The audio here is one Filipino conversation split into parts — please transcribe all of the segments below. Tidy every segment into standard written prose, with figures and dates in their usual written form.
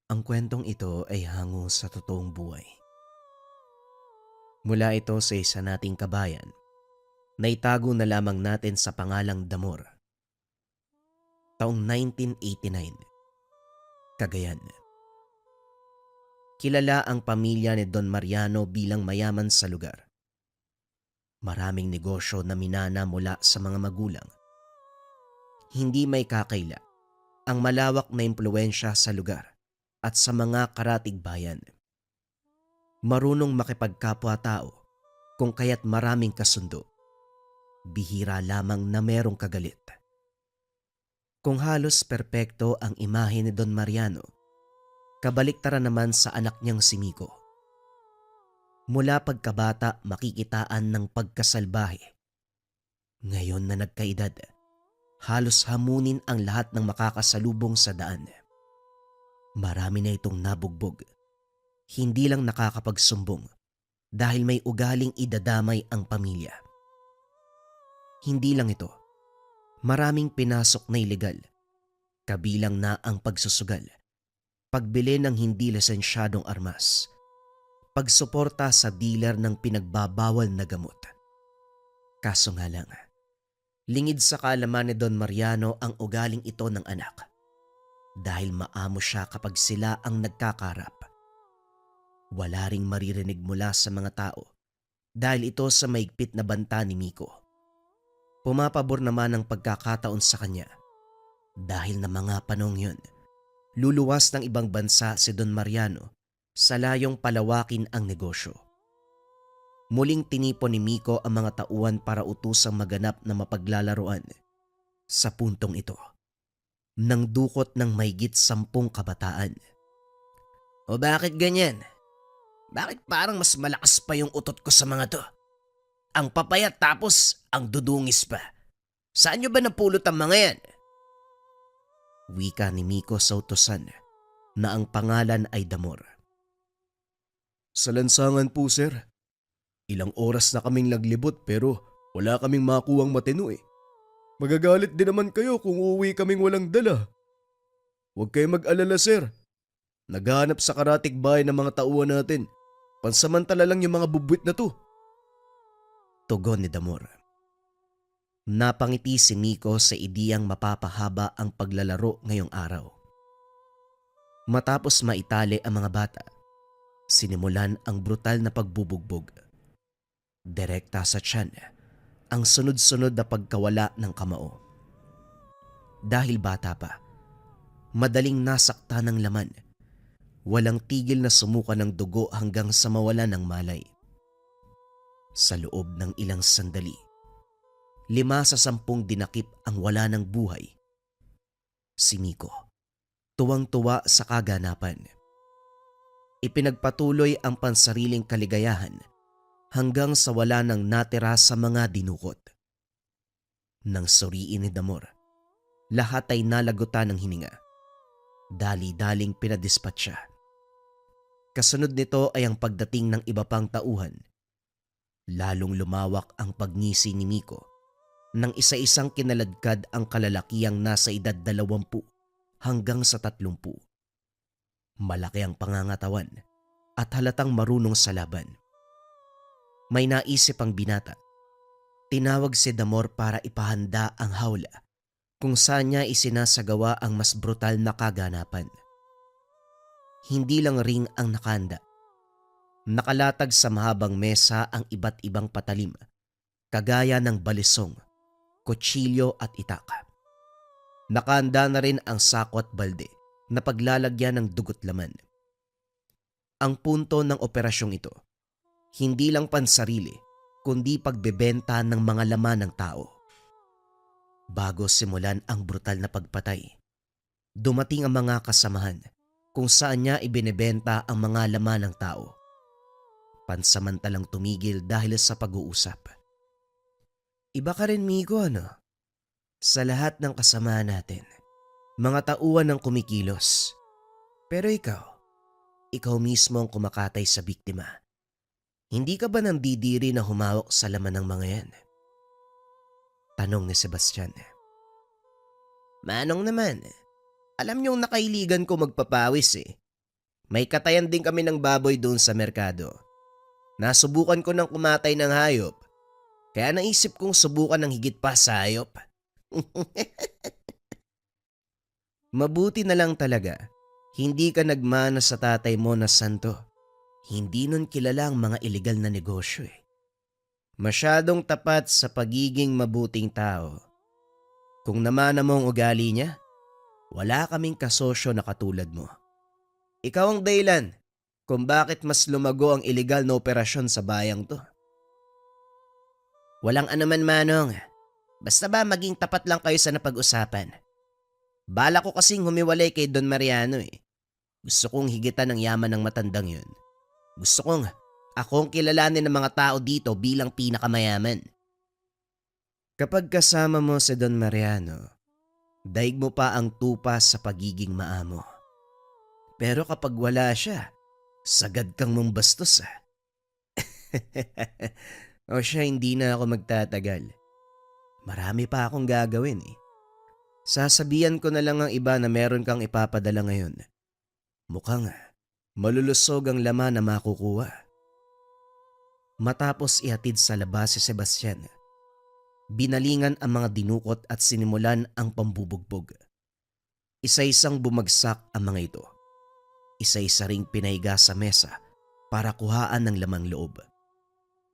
Ang kwentong ito ay hango sa totoong buhay. Mula ito sa isa nating kabayan na itago na lamang natin sa pangalang Damor. Taong 1989, Cagayan. Kilala ang pamilya ni Don Mariano bilang mayaman sa lugar. Maraming negosyo na minana mula sa mga magulang. Hindi may kakaila ang malawak na impluwensya sa lugar at sa mga karatig bayan. Marunong makipagkapwa-tao kung kaya't maraming kasundo. Bihira lamang na merong kagalit. Kung halos perpekto ang imahe ni Don Mariano, kabaliktaran naman sa anak niyang si Miko. Mula pagkabata makikitaan ng pagkasalbahe. Ngayon na nagkaedad, halos hamunin ang lahat ng makakasalubong sa daan. Marami na itong nabugbog. Hindi lang nakakapagsumbong dahil may ugaling idadamay ang pamilya. Hindi lang ito, maraming pinasok na ilegal, kabilang na ang pagsusugal, pagbili ng hindi lisensyadong armas, pagsuporta sa dealer ng pinagbabawal na gamot. Kaso nga lang, lingid sa kaalaman ni Don Mariano ang ugaling ito ng anak dahil maamo siya kapag sila ang nagkakarap. Wala ring maririnig mula sa mga tao dahil ito sa maigpit na banta ni Miko. Pumapabor naman ang pagkakataon sa kanya dahil na mga panong yun, luluwas ng ibang bansa si Don Mariano sa layong palawakin ang negosyo. Muling tinipon ni Miko ang mga tauhan para utusang maganap na mapaglalaroan. Sa puntong ito, nang dukot ng mahigit 10 kabataan. O bakit ganyan? Bakit parang mas malakas pa yung utot ko sa mga to? Ang papayat tapos ang dudungis pa. Saan nyo ba napulot ang mga yan? Wika ni Miko sa utusan na ang pangalan ay Damor. Sa lansangan po, sir. Ilang oras na kaming naglibot pero wala kaming makuhang matino eh. Magagalit din naman kayo kung uuwi kaming walang dala. Huwag kayong mag-alala, sir. Naghahanap sa karatig bahay ng mga tauhan natin. Pansamantala lang yung mga bubwit na to. Tugon ni Damor. Napangiti si Miko sa ideyang mapapahaba ang paglalaro ngayong araw. Matapos maitali ang mga bata, sinimulan ang brutal na pagbubugbog. Direkta sa tiyan ang sunod-sunod na pagkawala ng kamao. Dahil bata pa, madaling nasakta ng laman. Walang tigil na sumuka ng dugo hanggang sa mawala ng malay. Sa loob ng ilang sandali, 5 sa 10 dinakip ang wala ng buhay. Si Miko, tuwang-tuwa sa kaganapan. Ipinagpatuloy ang pansariling kaligayahan hanggang sa wala nang natira sa mga dinukot. Nang suriin ni Damor, lahat ay nalagutan ng hininga. Dali-daling pinadispatcha. Kasunod nito ay ang pagdating ng iba pang tauhan. Lalong lumawak ang pagngisi ni Miko nang isa-isang kinaladkad ang kalalakiyang nasa edad 20 hanggang sa 30. Malaki ang pangangatawan at halatang marunong sa laban. May naisip ang binata. Tinawag si Damor para ipahanda ang hawla kung saan niya isinasagawa ang mas brutal na kaganapan. Hindi lang ring ang nakahanda. Nakalatag sa mahabang mesa ang iba't ibang patalim, kagaya ng balisong, kutsilyo at itaka. Nakahanda na rin ang sako at balde na paglalagyan ng dugot laman. Ang punto ng operasyong ito, hindi lang pansarili kundi pagbebenta ng mga laman ng tao. Bago simulan ang brutal na pagpatay, dumating ang mga kasamahan kung saan niya ibinebenta ang mga laman ng tao. Pansamantalang tumigil dahil sa pag-uusap. Iba ka rin, Miko, ano? Sa lahat ng kasama natin, mga tauhan ng kumikilos. Pero ikaw mismo ang kumakatay sa biktima. Hindi ka ba nandidiri na humawak sa laman ng mga yan? Tanong ni Sebastian. Manong naman, alam niyong nakailigan ko magpapawis eh. May katayan din kami ng baboy doon sa merkado. Nasubukan ko ng kumatay ng hayop, kaya naisip kong subukan ng higit pa sa hayop. Mabuti na lang talaga, hindi ka nagmana sa tatay mo na santo. Hindi nun kilala ang mga iligal na negosyo eh. Masyadong tapat sa pagiging mabuting tao. Kung namana mo ang ugali niya, wala kaming kasosyo na katulad mo. Ikaw ang dahilan kung bakit mas lumago ang iligal na operasyon sa bayang to. Walang anuman, Manong. Basta ba maging tapat lang kayo sa napag-usapan. Bala ko kasing humiwalay kay Don Mariano eh. Gusto kong higitan ng yaman ng matandang yun. Gusto kong akong kilalanin ng mga tao dito bilang pinakamayaman. Kapag kasama mo si Don Mariano, daig mo pa ang tupa sa pagiging maamo. Pero kapag wala siya, sagad kang mong bastos ah. O siya, hindi na ako magtatagal. Marami pa akong gagawin eh. Sasabihan ko na lang ang iba na meron kang ipapadala ngayon. Mukhang malulusog ang laman na makukuha. Matapos ihatid sa labas si Sebastian, binalingan ang mga dinukot at sinimulan ang pambubugbog. Isa-isang bumagsak ang mga ito. Isa-isa ring pinaiga sa mesa para kuhaan ng lamang loob.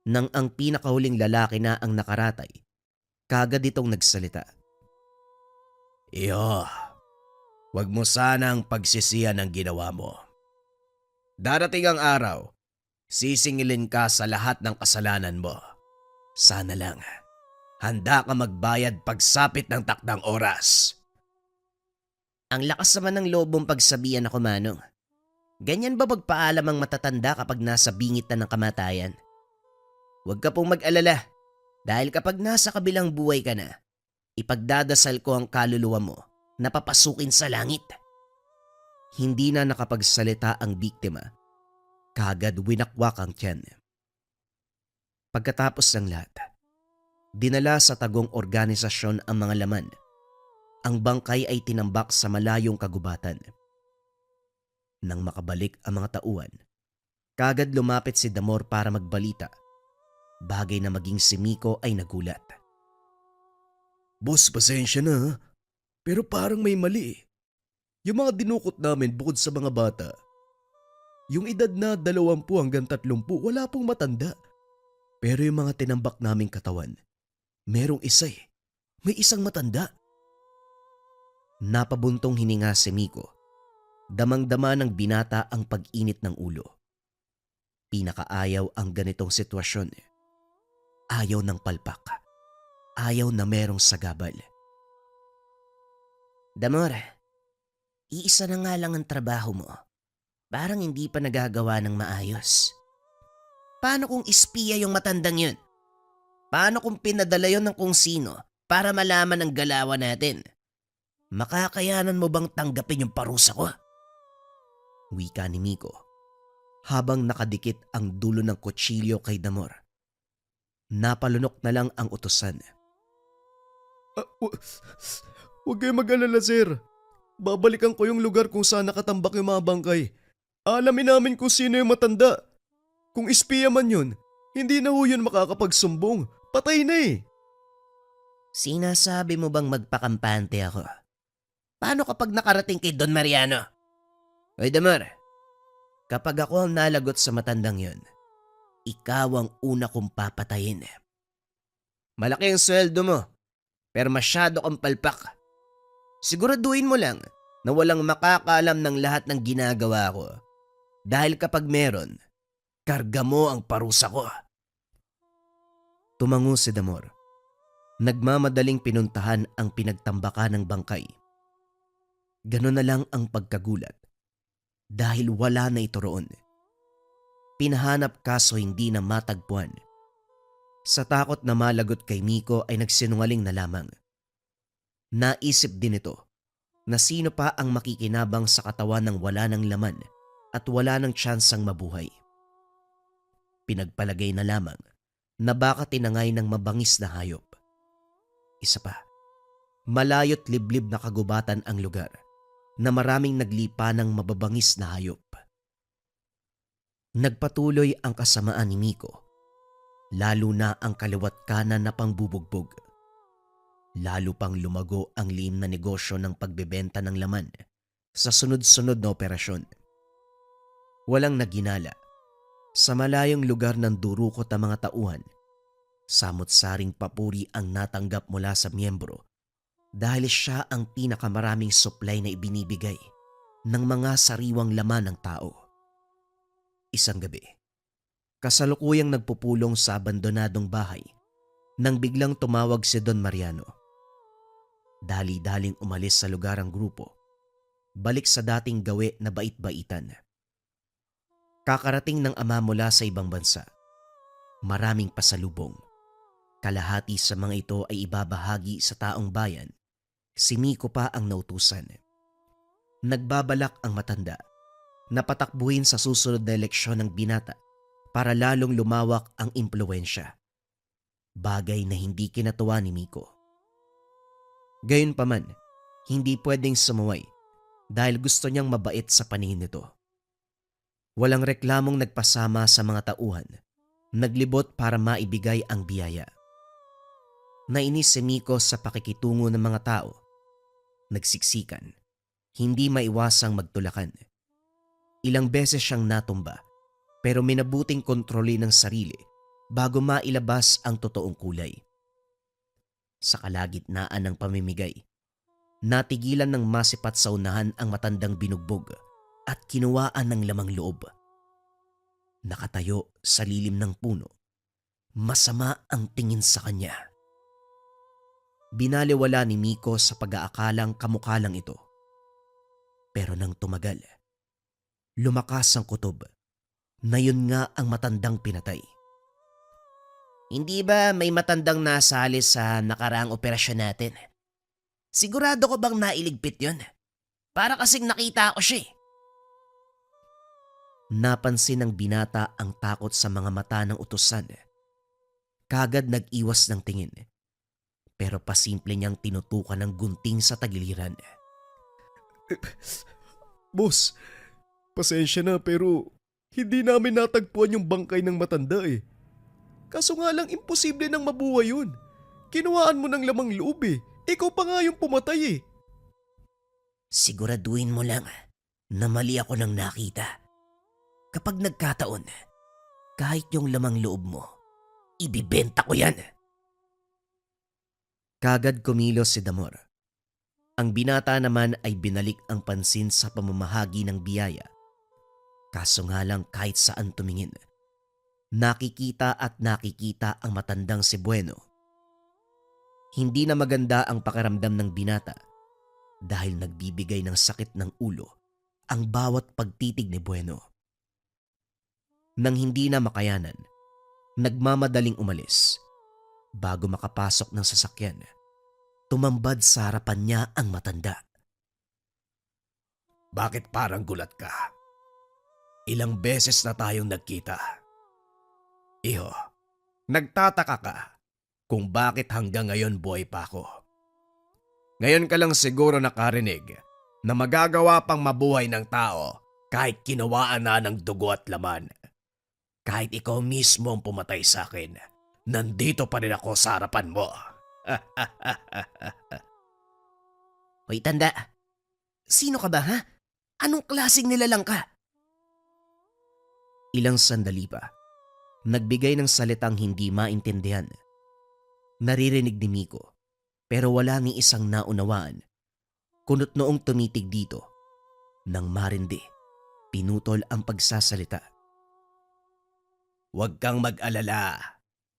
Nang ang pinakahuling lalaki na ang nakaratay, kagad itong nagsalita. Iyo, wag mo sanang pagsisihan ang ginawa mo. Darating ang araw, sisingilin ka sa lahat ng kasalanan mo. Sana lang, handa ka magbayad pagsapit ng takdang oras. Ang lakas naman ng loob mong pagsabihan ako, Manong. Ganyan ba magpaalam ang matatanda kapag nasa bingit na ng kamatayan? Huwag ka pong mag-alala dahil kapag nasa kabilang buhay ka na, ipagdadasal ko ang kaluluwa mo na papasukin sa langit. Hindi na nakapagsalita ang biktima, kagad winakwak ang tiyan. Pagkatapos ng lahat, dinala sa tagong organisasyon ang mga laman. Ang bangkay ay tinambak sa malayong kagubatan. Nang makabalik ang mga tauhan, kagad lumapit si Damor para magbalita. Bagay na maging si Miko ay nagulat. Boss, pasensya na ha, pero parang may mali. Yung mga dinukot namin bukod sa mga bata, yung edad na 20 hanggang 30, wala pong matanda. Pero yung mga tinambak naming katawan, merong isa eh. May isang matanda. Napabuntong hininga si Miko. Damang-dama ng binata ang pag-init ng ulo. Pinakaayaw ang ganitong sitwasyon. Ayaw ng palpak. Ayaw na merong sagabal. Damor, iisa na nga lang ang trabaho mo. Parang hindi pa nagagawa ng maayos. Paano kung ispiya yung matandang yun? Paano kung pinadala yun ng kung sino para malaman ang galawan natin? Makakayanan mo bang tanggapin yung parusa ko? Wika ni Miko habang nakadikit ang dulo ng kutsilyo kay Damor. Napalunok na lang ang utusan. Huwag kayo mag-alala, sir. Babalikan ko yung lugar kung saan nakatambak yung mga bangkay. Alamin namin kung sino yung matanda. Kung espiya man yun, hindi na ho yun makakapagsumbong. Patay na eh. Sinasabi mo bang magpakampante ako? Paano kapag nakarating kay Don Mariano? Oy Damor, kapag ako ang nalagot sa matandang yun, ikaw ang una kong papatayin. Malaki ang sweldo mo, pero masyado kang palpak. Siguraduhin mo lang na walang makakaalam ng lahat ng ginagawa ko. Dahil kapag meron, karga mo ang parusa ko. Tumango si Damor. Nagmamadaling pinuntahan ang pinagtambakan ng bangkay. Ganon na lang ang pagkagulat dahil wala na ito roon. Pinahanap kaso hindi na matagpuan. Sa takot na malagot kay Miko ay nagsinungaling na lamang. Naisip din ito na sino pa ang makikinabang sa katawan ng wala ng laman at wala ng tsansang mabuhay. Pinagpalagay na lamang na baka tinangay ng mabangis na hayop. Isa pa, malayo't liblib na kagubatan ang lugar na maraming naglipa ng mababangis na hayop. Nagpatuloy ang kasamaan ni Miko, lalo na ang kaliwat kanan na pangbubugbog. Lalo pang lumago ang liim na negosyo ng pagbebenta ng laman sa sunod-sunod na operasyon. Walang naginala. Sa malayong lugar ng durukot ang mga tauhan, samot-saring papuri ang natanggap mula sa miyembro dahil siya ang pinakamaraming supply na ibinibigay ng mga sariwang laman ng tao. Isang gabi, kasalukuyang nagpupulong sa abandonadong bahay nang biglang tumawag si Don Mariano. Dali-daling umalis sa lugar ang grupo, balik sa dating gawi na bait-baitan. Kakarating ng ama mula sa ibang bansa. Maraming pasalubong. Kalahati sa mga ito ay ibabahagi sa taong bayan. Si Miko pa ang nautusan. Nagbabalak ang matanda na patakbuhin sa susunod na eleksyon ng binata para lalong lumawak ang impluwensya. Bagay na hindi kinatuwa ni Miko. Gayunpaman, hindi pwedeng sumuway dahil gusto niyang mabait sa paningin nito. Walang reklamong nagpasama sa mga tauhan. Naglibot para maibigay ang biyaya. Nainis si Miko sa pakikitungo ng mga tao. Nagsiksikan. Hindi maiwasang magtulakan. Ilang beses siyang natumba pero minabuting kontrolin ng sarili bago mailabas ang totoong kulay. Sa kalagitnaan ng pamimigay, natigilan ng masipat sa unahan ang matandang binugbog at kinuwaan ng lamang loob. Nakatayo sa lilim ng puno, masama ang tingin sa kanya. Binaliwala ni Miko sa pag-aakalang kamukha lang ito. Pero nang tumagal, lumakas ang kutob na yun nga ang matandang pinatay. Hindi ba may matandang nasali sa nakaraang operasyon natin? Sigurado ko bang nailigpit yun? Para kasing nakita ko siya. Napansin ng binata ang takot sa mga mata ng utusan. Kagad nag-iwas ng tingin. Pero pasimple niyang tinutukan ng gunting sa tagiliran. Boss, pasensya na pero hindi namin natagpuan yung bangkay ng matanda eh. Kaso nga lang imposible nang mabuhay yun. Kinuhaan mo ng lamang loob eh. Ikaw pa nga yung pumatay eh. Siguraduhin mo lang na mali ako nang nakita. Kapag nagkataon, kahit yung lamang loob mo, ibibenta ko yan. Kagad kumilos si Damor. Ang binata naman ay binalik ang pansin sa pamamahagi ng biyaya. Kaso nga lang kahit saan tumingin, nakikita at nakikita ang matandang si Bueno. Hindi na maganda ang pakiramdam ng binata dahil nagbibigay ng sakit ng ulo ang bawat pagtitig ni Bueno. Nang hindi na makayanan, nagmamadaling umalis. Bago makapasok ng sasakyan, tumambad sa harapan niya ang matanda. Bakit parang gulat ka? Ilang beses na tayong nagkita. Iho, nagtataka ka kung bakit hanggang ngayon buhay pa ako. Ngayon ka lang siguro nakarinig na magagawa pang mabuhay ng tao kahit kinawaan na ng dugo at laman. Kahit ikaw mismo ang pumatay sa akin, nandito pa rin ako sa harapan mo. Hoy tanda, sino ka ba ha? Anong klaseng nilalang ka? Ilang sandali pa, nagbigay ng salitang hindi maintindihan. Naririnig ni Miko, pero wala ni isang naunawaan. Kunot noong tumitig dito, nang marindi, pinutol ang pagsasalita. Huwag kang mag-alala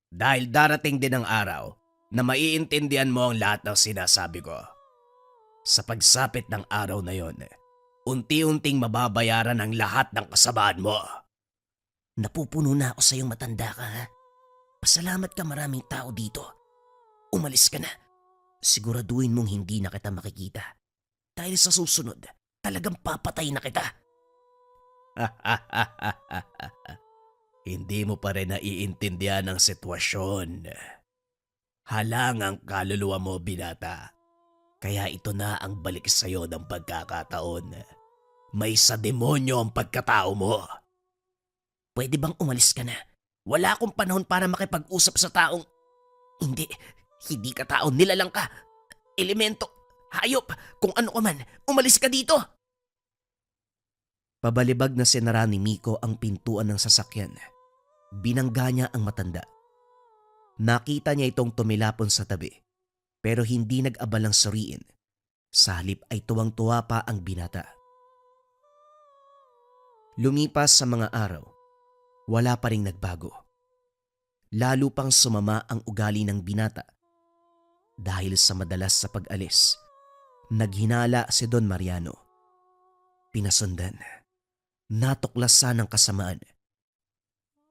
dahil darating din ang araw na maiintindihan mo ang lahat ng sinasabi ko. Sa pagsapit ng araw na yon, unti-unting mababayaran ang lahat ng kasabahan mo. Napupuno na ako sa iyong matanda ka ha. Pasalamat ka, maraming tao dito. Umalis ka na. Siguraduhin mong hindi na kita makikita. Dahil sa susunod, talagang papatay na kita. Hindi mo pa rin naiintindihan ang sitwasyon. Halang ang kaluluwa mo, binata. Kaya ito na ang balik sa'yo ng pagkakataon. May sa demonyo ang pagkatao mo. Pwede bang umalis ka na? Wala akong panahon para makipag-usap sa taong... Hindi ka tao, nilalang ka. Elemento, hayop, kung ano ka man, umalis ka dito! Pabalibag na sinara ni Miko ang pintuan ng sasakyan. Binangga niya ang matanda. Nakita niya itong tumilapon sa tabi, pero hindi nag-abalang suriin. Sa halip ay tuwang-tuwa pa ang binata. Lumipas sa mga araw, wala pa ring nagbago. Lalo pang sumama ang ugali ng binata. Dahil sa madalas sa pag-alis, naghinala si Don Mariano. Pinasundan, natuklasan ng kasamaan.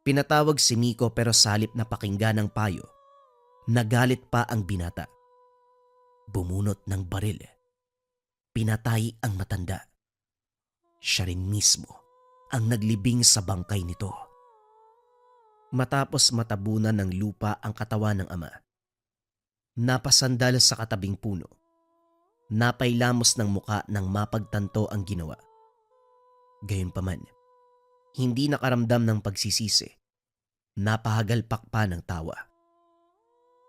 Pinatawag si Miko pero sa halip na pakinggan ng payo, nagalit pa ang binata. Bumunot ng baril. Pinatay ang matanda. Siya rin mismo ang naglibing sa bangkay nito. Matapos matabunan ng lupa ang katawan ng ama, napasandal sa katabing puno. Napailamos ng muka nang mapagtanto ang ginawa. Gayunpaman, hindi nakaramdam ng pagsisisi. Napahagalpak pa ng tawa.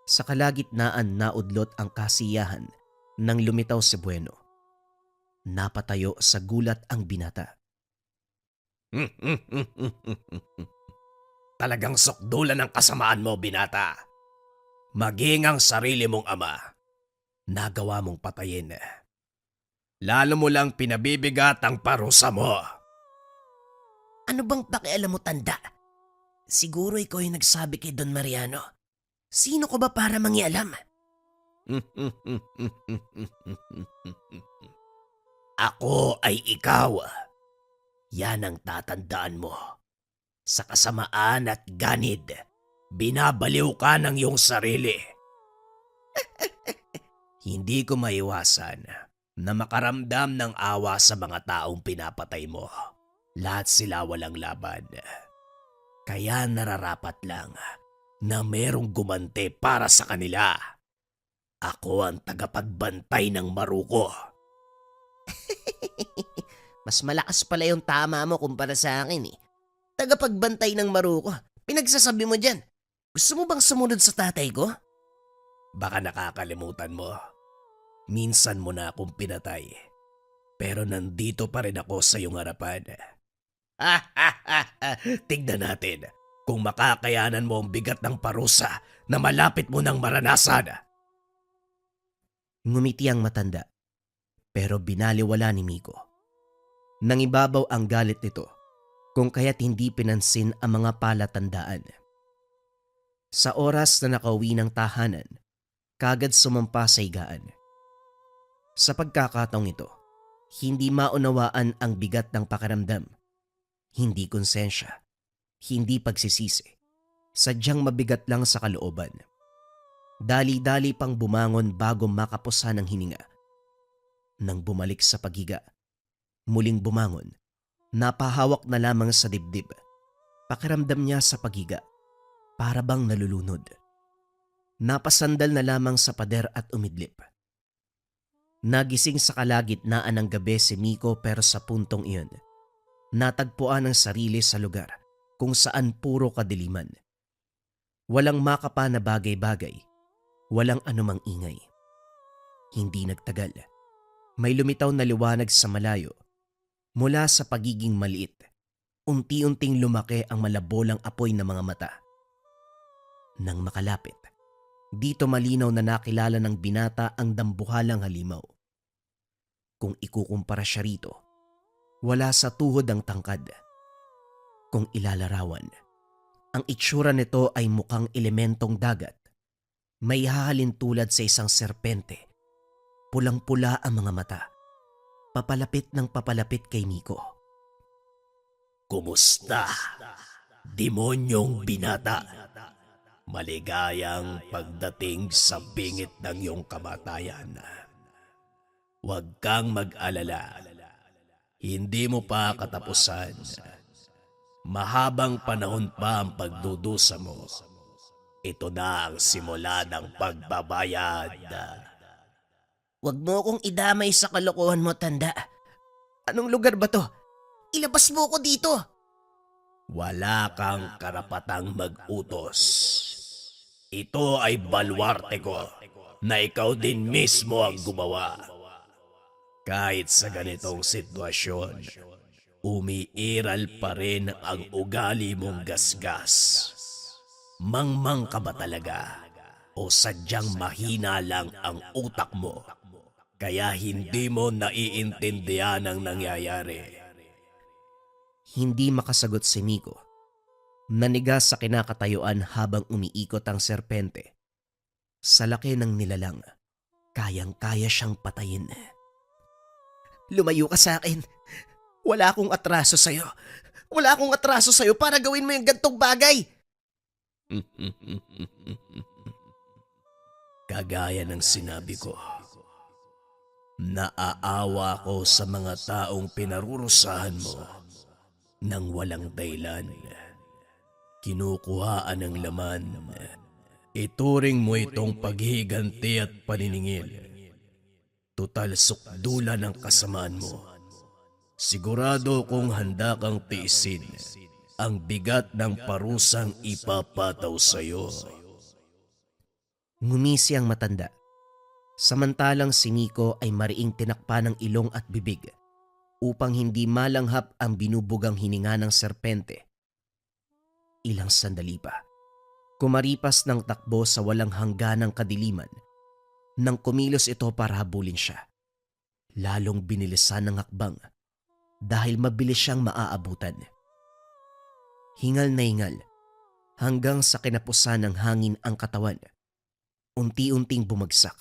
Sa kalagitnaan naudlot ang kasiyahan nang lumitaw si Bueno. Napatayo sa gulat ang binata. Talagang sukdulan ng kasamaan mo, binata. Maging ang sarili mong ama, nagawa mong patayin. Lalo mo lang pinabibigat ang parusa mo. Ano bang pakialam mo, tanda? Siguro ikaw yung nagsabi kay Don Mariano. Sino ko ba para mangialam? Ako ay ikaw. Yan ang tatandaan mo. Sa kasamaan at ganid, binabaliw ka ng iyong sarili. Hindi ko maiwasan na makaramdam ng awa sa mga taong pinapatay mo. Lahat sila walang laban. Kaya nararapat lang na merong gumante para sa kanila. Ako ang tagapagbantay ng Maruko. Mas malakas pala yung tama mo kumpara sa akin eh. Tagapagbantay ng Maruko. Pinagsasabi mo dyan. Gusto mo bang sumunod sa tatay ko? Baka nakakalimutan mo. Minsan mo na akong pinatay. Pero nandito pa rin ako sa iyong harapan. Tignan natin kung makakayanan mo ang bigat ng parusa na malapit mo nang maranasan. Ngumiti ang matanda. Pero binaliwala ni Miko. Nangibabaw ang galit nito kung kaya't hindi pinansin ang mga palatandaan. Sa oras na nakauwi ng tahanan, kagad sumampa sa higaan. Sa pagkakataong ito, hindi maunawaan ang bigat ng pakiramdam. Hindi konsensya, hindi pagsisisi, sadyang mabigat lang sa kalooban. Dali-dali pang bumangon bago makapusan ng hininga. Nang bumalik sa paghiga, muling bumangon, napahawak na lamang sa dibdib. Pakiramdam niya sa paghiga, para bang nalulunod. Napasandal na lamang sa pader at umidlip. Nagising sa kalagitnaan ng gabi si Miko pero sa puntong iyon, natagpuan ang sarili sa lugar kung saan puro kadiliman. Walang makapa na bagay-bagay, walang anumang ingay. Hindi nagtagal. May lumitaw na liwanag sa malayo. Mula sa pagiging maliit, unti-unting lumaki ang malabolang apoy ng mga mata. Nang makalapit, dito malinaw na nakilala ng binata ang dambuhalang halimaw. Kung ikukumpara siya rito, wala sa tuhod ang tangkad. Kung ilalarawan, ang itsura nito ay mukhang elementong dagat. May hahalin tulad sa isang serpente. Pulang-pula ang mga mata. Papalapit ng papalapit kay Miko. Kumusta, demonyong binata? Maligayang pagdating sa bingit ng iyong kamatayan. Huwag kang mag-alala. Hindi mo pa katapusan. Mahabang panahon pa ang pagdudusa mo. Ito na ang simula ng pagbabayad. Huwag mo akong idamay sa kalokohan mo, tanda. Anong lugar ba to? Ilabas mo ko dito. Wala kang karapatang mag-utos. Ito ay balwarte ko na ikaw din mismo ang gumawa. Kahit sa ganitong sitwasyon, umiiral pa rin ang ugali mong gasgas. Mangmang ka ba talaga? O sadyang mahina lang ang utak mo? Kaya hindi mo naiintindihan ang nangyayari. Hindi makasagot si Miko. Nanigas sa kinakatayuan habang umiikot ang serpente. Sa laki ng nilalang, kayang-kaya siyang patayin. Lumayo ka sa akin. Wala akong atraso sa'yo. Wala akong atraso sa'yo para gawin mo yung gantong bagay. Kagaya ng sinabi ko, naaawa ko sa mga taong pinarurusahan mo nang walang dahilan. Kinukuhaan ng laman. Ituring mo itong paghihiganti at paniningil. Tutal sukdula ng kasamaan mo. Sigurado kong handa kang tiisin ang bigat ng parusang ipapataw sa'yo. Ngumisi ang matanda. Samantalang si Miko ay mariing tinakpa ng ilong at bibig upang hindi malanghap ang binubugang hininga ng serpente. Ilang sandali pa, kumaripas ng takbo sa walang hangganang kadiliman nang kumilos ito para habulin siya. Lalong binilisan ng hakbang dahil mabilis siyang maaabutan. Hingal na hingal hanggang sa kinapusan ng hangin ang katawan. Unti-unting bumagsak.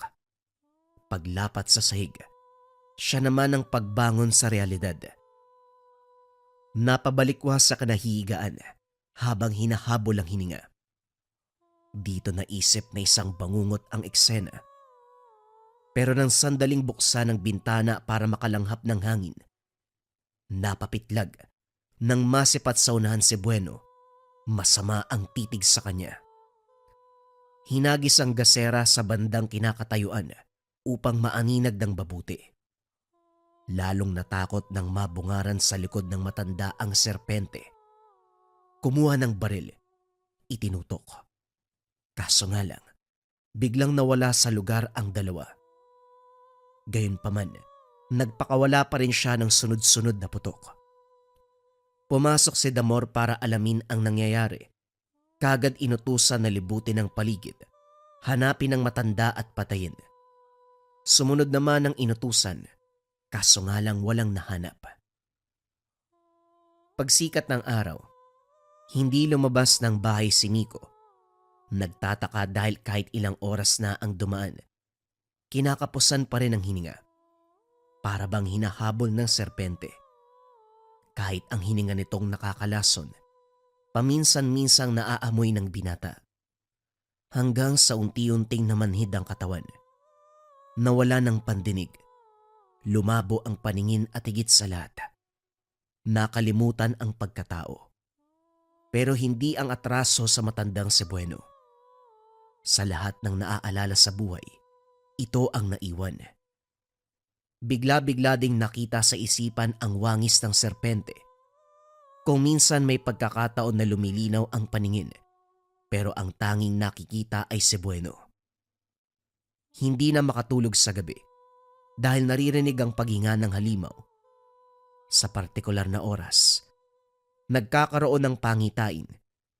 Paglapat sa sahig, siya naman ang pagbangon sa realidad. Napabalikwas sa kanahihigaan habang hinahabol ang hininga. Dito naisip na isang bangungot ang eksena. Pero nang sandaling buksan ang bintana para makalanghap ng hangin, napapitlag nang masipat sa unahan si Bueno, masama ang titig sa kanya. Hinagis ang gasera sa bandang kinakatayuan upang maaninag ng babuti. Lalong natakot nang mabungaran sa likod ng matanda ang serpente. Kumuha ng baril, itinutok. Kaso nga lang, biglang nawala sa lugar ang dalawa. Gayunpaman, nagpakawala pa rin siya ng sunod-sunod na putok. Pumasok si Damor para alamin ang nangyayari. Kagad inutusan na libutin ang paligid, hanapin ang matanda at patayin. Sumunod naman ang inutusan, kaso nga lang walang nahanap. Pagsikat ng araw, hindi lumabas ng bahay si Miko. Nagtataka dahil kahit ilang oras na ang dumaan, kinakapusan pa rin ang hininga. Para bang hinahabol ng serpente. Kahit ang hininga nitong nakakalason, paminsan-minsang naaamoy ng binata. Hanggang sa unti-unting namanhid ang katawan. Nawala ng pandinig. Lumabo ang paningin at higit sa lahat, nakalimutan ang pagkatao. Pero hindi ang atraso sa matandang si Bueno. Sa lahat ng naaalala sa buhay, ito ang naiwan. Bigla-bigla ding nakita sa isipan ang wangis ng serpente. Kung minsan may pagkakataon na lumilinaw ang paningin, pero ang tanging nakikita ay si Bueno. Hindi na makatulog sa gabi dahil naririnig ang paghinga ng halimaw. Sa partikular na oras, nagkakaroon ng pangitain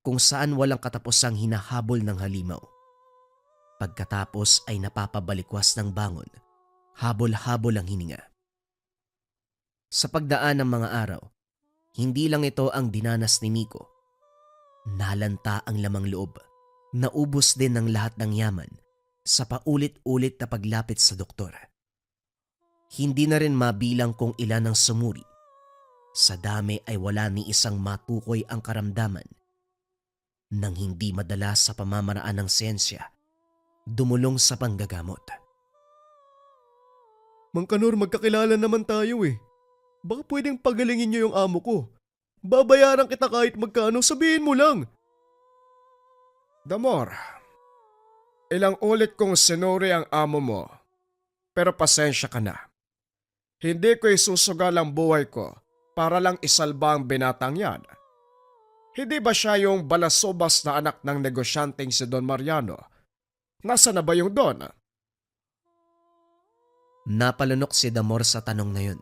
kung saan walang katapusang hinahabol ng halimaw. Pagkatapos ay napapabalikwas ng bangon, habol-habol ang hininga. Sa pagdaan ng mga araw, hindi lang ito ang dinanas ni Miko. Nalanta ang lamang loob, naubos din ng lahat ng yaman sa paulit-ulit na paglapit sa doktor. Hindi na rin mabilang kung ilan ang sumuri. Sa dami ay wala ni isang matukoy ang karamdaman. Nang hindi madala sa pamamaraan ng siyensya, dumulong sa panggagamot. Mang Kanor, magkakilala naman tayo eh. Baka pwedeng pagalingin niyo yung amo ko. Babayaran kita kahit magkano, sabihin mo lang. Damor, ilang ulit kong sinuri ang amo mo, pero pasensya ka na. Hindi ko isusugal ang buhay ko para lang isalba ang binatang yan. Hindi ba siya yung balasobas na anak ng negosyanteng si Don Mariano? Nasa na ba yung Don? Napalunok si Damor sa tanong na yun.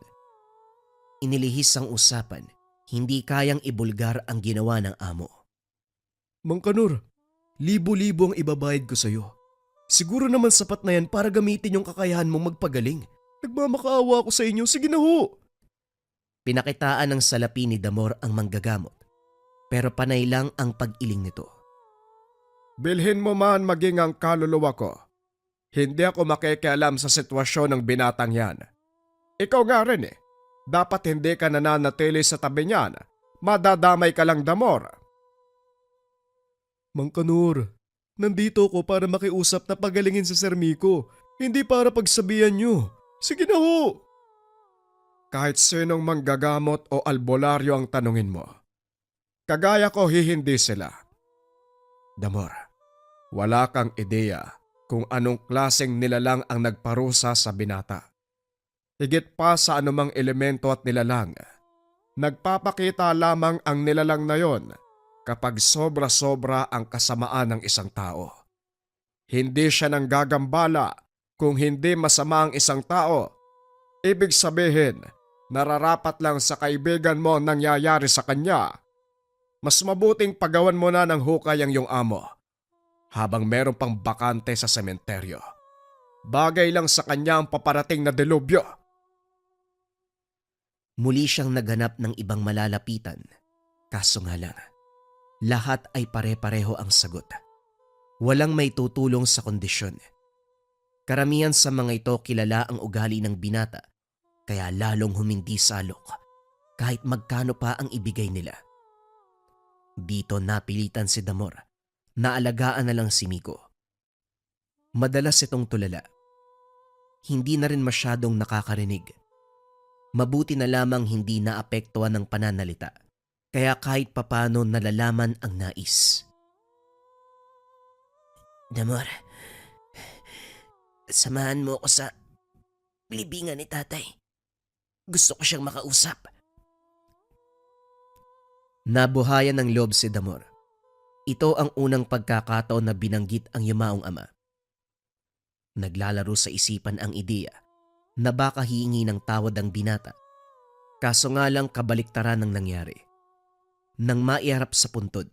Inilihis ang usapan, hindi kayang ibulgar ang ginawa ng amo. Mang Kanor, libo-libo ang ibabayad ko sa'yo. Siguro naman sapat na yan para gamitin yung kakayahan mong magpagaling. Nagmamakaawa ako sa inyo, sige na ho! Pinakitaan ng salapi ni Damor ang manggagamot, pero panay lang ang pag-iling nito. Bilhin mo man maging ang kaluluwa ko. Hindi ako makikialam sa sitwasyon ng binatang yan. Ikaw nga rin eh. Dapat hindi ka nananatili sa tabi niyan. Madadamay ka lang, Damor. Mang Kanor, nandito ako para makiusap na pagalingin si Sir Miko, hindi para pagsabihan nyo. Sige na ho! Kahit sinong manggagamot o albularyo ang tanungin mo. Kagaya ko hihindi sila. Damor, wala kang ideya kung anong klaseng nilalang ang nagparusa sa binata. Higit pa sa anumang elemento at nilalang, nagpapakita lamang ang nilalang na yon kapag sobra-sobra ang kasamaan ng isang tao. Hindi siya nanggagambala kung hindi masama ang isang tao. Ibig sabihin, nararapat lang sa kaibigan mo ang nangyayari sa kanya. Mas mabuting pagawan mo na ng hukay ang iyong amo habang meron pang bakante sa sementeryo. Bagay lang sa kanya ang paparating na delubyo. Muli siyang naghanap ng ibang malalapitan, kaso nga lang, lahat ay pare-pareho ang sagot. Walang may tutulong sa kondisyon. Karamihan sa mga ito kilala ang ugali ng binata, kaya lalong humindi salok kahit magkano pa ang ibigay nila. Dito napilitan si Damor na alagaan na lang si Miko. Madalas itong tulala. Hindi na rin masyadong nakakarinig. Mabuti na lamang hindi naapektuhan ng pananalita, kaya kahit papano nalalaman ang nais. Damor, samahan mo ako sa libingan ni tatay. Gusto ko siyang makausap. Nabuhayan ng loob si Damor. Ito ang unang pagkakataon na binanggit ang yumaong ama. Naglalaro sa isipan ang ideya na baka hihingi ng tawad ang binata. Kaso nga lang kabaliktaran ng nangyari. Nang maiharap sa puntod,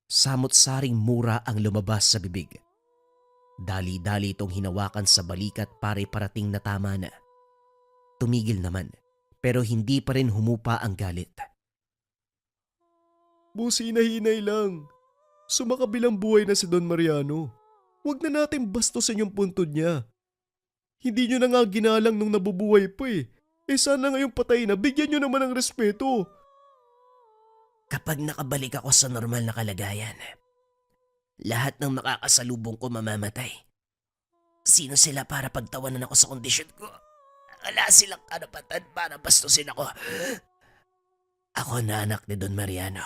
samot-saring mura ang lumabas sa bibig. Dali-dali itong hinawakan sa balikat para iparating na tama na. Tumigil naman, pero hindi pa rin humupa ang galit. Busi-hinay lang. Sumakabilang buhay na si Don Mariano. Huwag na natin bastusin yung puntod niya. Hindi nyo na nga ginalang nung nabubuhay pa eh. Eh sana ngayong patay na, bigyan nyo naman ng respeto. Kapag nakabalik ako sa normal na kalagayan, lahat ng makakasalubong ko mamamatay. Sino sila para pagtawanan ako sa kondisyon ko? Wala silang karapatan para bastusin ako. Ako na anak ni Don Mariano.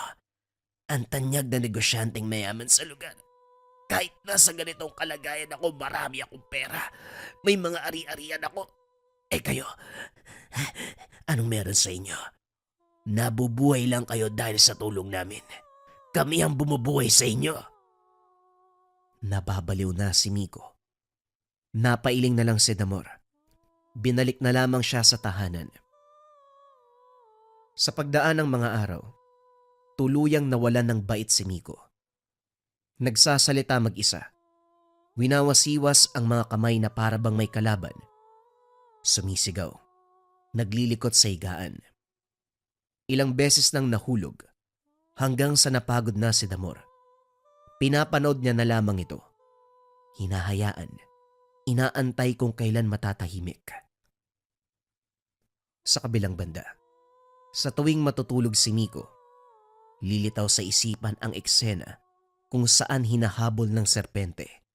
Ang tanyag na negosyanteng mayaman sa lugar. Kahit nasa ganitong kalagayan ako, marami akong pera. May mga ari-arian ako. Eh kayo, anong meron sa inyo? Nabubuhay lang kayo dahil sa tulong namin. Kami ang bumubuhay sa inyo. Nababaliw na si Miko. Napailing na lang si Damor. Binalik na lamang siya sa tahanan. Sa pagdaan ng mga araw, tuluyang nawalan ng bait si Miko. Nagsasalita mag-isa. Winawasiwas ang mga kamay na parabang may kalaban. Sumisigaw. Naglilikot sa higaan. Ilang beses nang nahulog hanggang sa napagod na si Damor. Pinapanood niya na lamang ito. Hinahayaan. Inaantay kung kailan matatahimik. Sa kabilang banda, sa tuwing matutulog si Miko, lilitaw sa isipan ang eksena kung saan hinahabol ng serpente.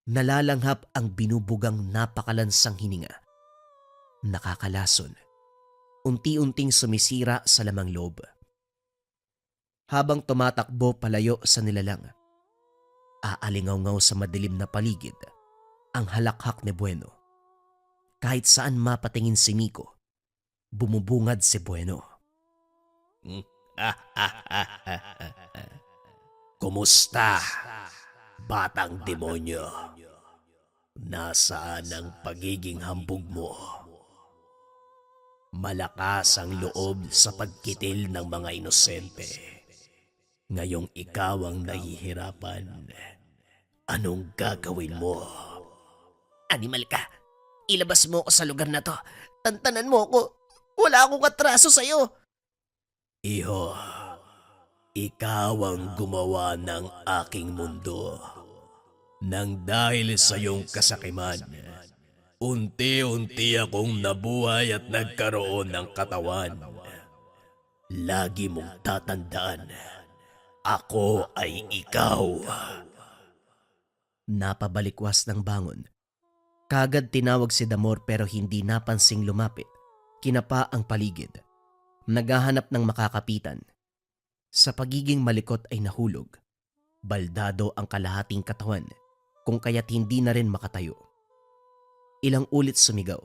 Nalalanghap ang binubugang napakalansang hininga. Nakakalason. Unti-unting sumisira sa lamang loob. Habang tumatakbo palayo sa nilalang, aalingaw-ngaw sa madilim na paligid ang halakhak ni Bueno. Kahit saan mapatingin si Miko, bumubungad si Bueno. Kumusta, batang demonyo? Nasaan ang pagiging hambog mo? Malakas ang loob sa pagkitil ng mga inosente. Ngayong ikaw ang nahihirapan, anong gagawin mo? Animal ka. Ilabas mo ako sa lugar na to. Tantanan mo ako. Wala akong atraso sa'yo. Iho, ikaw ang gumawa ng aking mundo. Nang dahil sa iyong kasakiman, unti-unti akong nabuhay at nagkaroon ng katawan. Lagi mong tatandaan, ako ay ikaw. Napabalikwas ng bangon. Kagad tinawag si Damor pero hindi napansing lumapit. Kinapa ang paligid. Naghahanap ng makakapitan. Sa pagiging malikot ay nahulog. Baldado ang kalahating katawan kung kaya't hindi na rin makatayo. Ilang ulit sumigaw.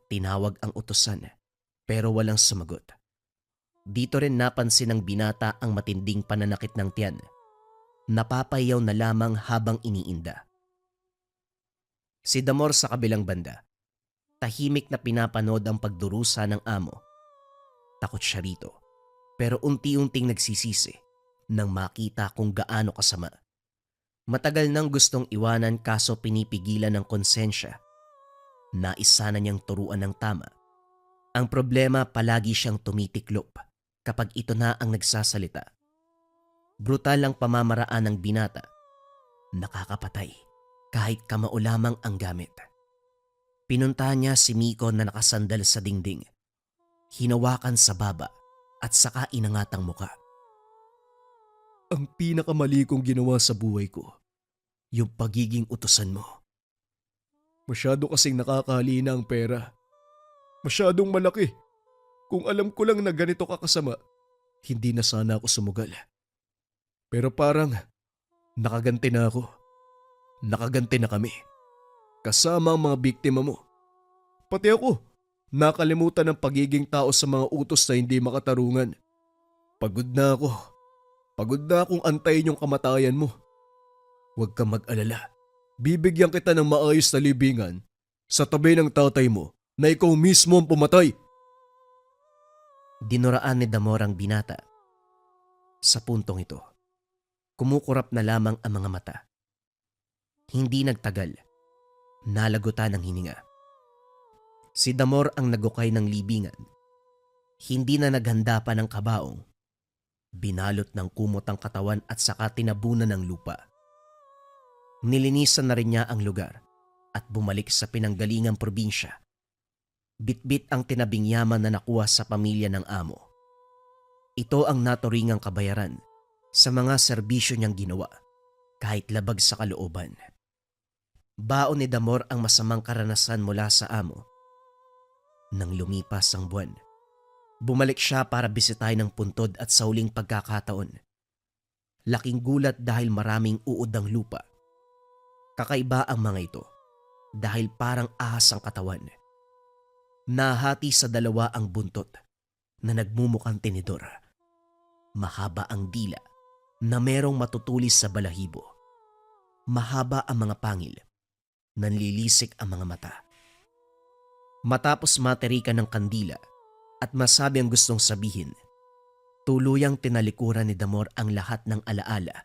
Tinawag ang utusan pero walang sumagot. Dito rin napansin ng binata ang matinding pananakit ng tiyan. Napapayaw na lamang habang iniinda. Si Damor sa kabilang banda, tahimik na pinapanood ang pagdurusa ng amo. Takot siya rito, pero unti-unting nagsisisi nang makita kung gaano kasama. Matagal nang gustong iwanan kaso pinipigilan ng konsensya. Nais sana niyang turuan ng tama. Ang problema palagi siyang tumitiklop kapag ito na ang nagsasalita. Brutal ang pamamaraan ng binata. Nakakapatay kahit kamao lamang ang gamit. Pinuntahan niya si Miko na nakasandal sa dingding. Hinawakan sa baba at saka inangatang muka. Ang pinakamali kong ginawa sa buhay ko, Yung pagiging utusan mo. masyado kasing nakakalina ang pera. Masyadong malaki. Kung alam ko lang na ganito kakasama, hindi na sana ako sumugal. Pero parang nakaganti na ako. Nakaganti na kami. Kasama ang mga biktima mo. Pati ako, nakalimutan ng pagiging tao sa mga utos na hindi makatarungan. Pagod na ako. Pagod na akong antayin yung kamatayan mo. Huwag kang mag-alala. Bibigyan kita ng maayos na libingan sa tabi ng tatay mo na ikaw mismo ang pumatay. Dinuraan ni Damor ang binata. Sa puntong ito, kumukurap na lamang ang mga mata. Hindi nagtagal, nalagutan ang hininga. Si Damor ang nagukay ng libingan. Hindi na naghanda pa ng kabaong. Binalot ng kumot ang katawan at saka tinabunan ng lupa. Nilinisan na rin niya ang lugar at bumalik sa pinanggalingang probinsya. Bitbit ang tinabing yaman na nakuha sa pamilya ng amo. Ito ang naturingang kabayaran sa mga serbisyo niyang ginawa kahit labag sa kalooban. Baon ni Damor ang masamang karanasan mula sa amo. Nang lumipas ang buwan, bumalik siya para bisitahin ng puntod at sa huling pagkakataon. Laking gulat dahil maraming uod ang lupa. Kakaiba ang mga ito dahil parang ahas ang katawan. Nahati sa dalawa ang buntot na nagmumukhang tinidor. Mahaba ang dila na merong matutulis sa balahibo. Mahaba ang mga pangil. Nanlilisik ang mga mata. Matapos materikan ng kandila at masabi ang gustong sabihin, tuluyang tinalikuran ni Damor ang lahat ng alaala.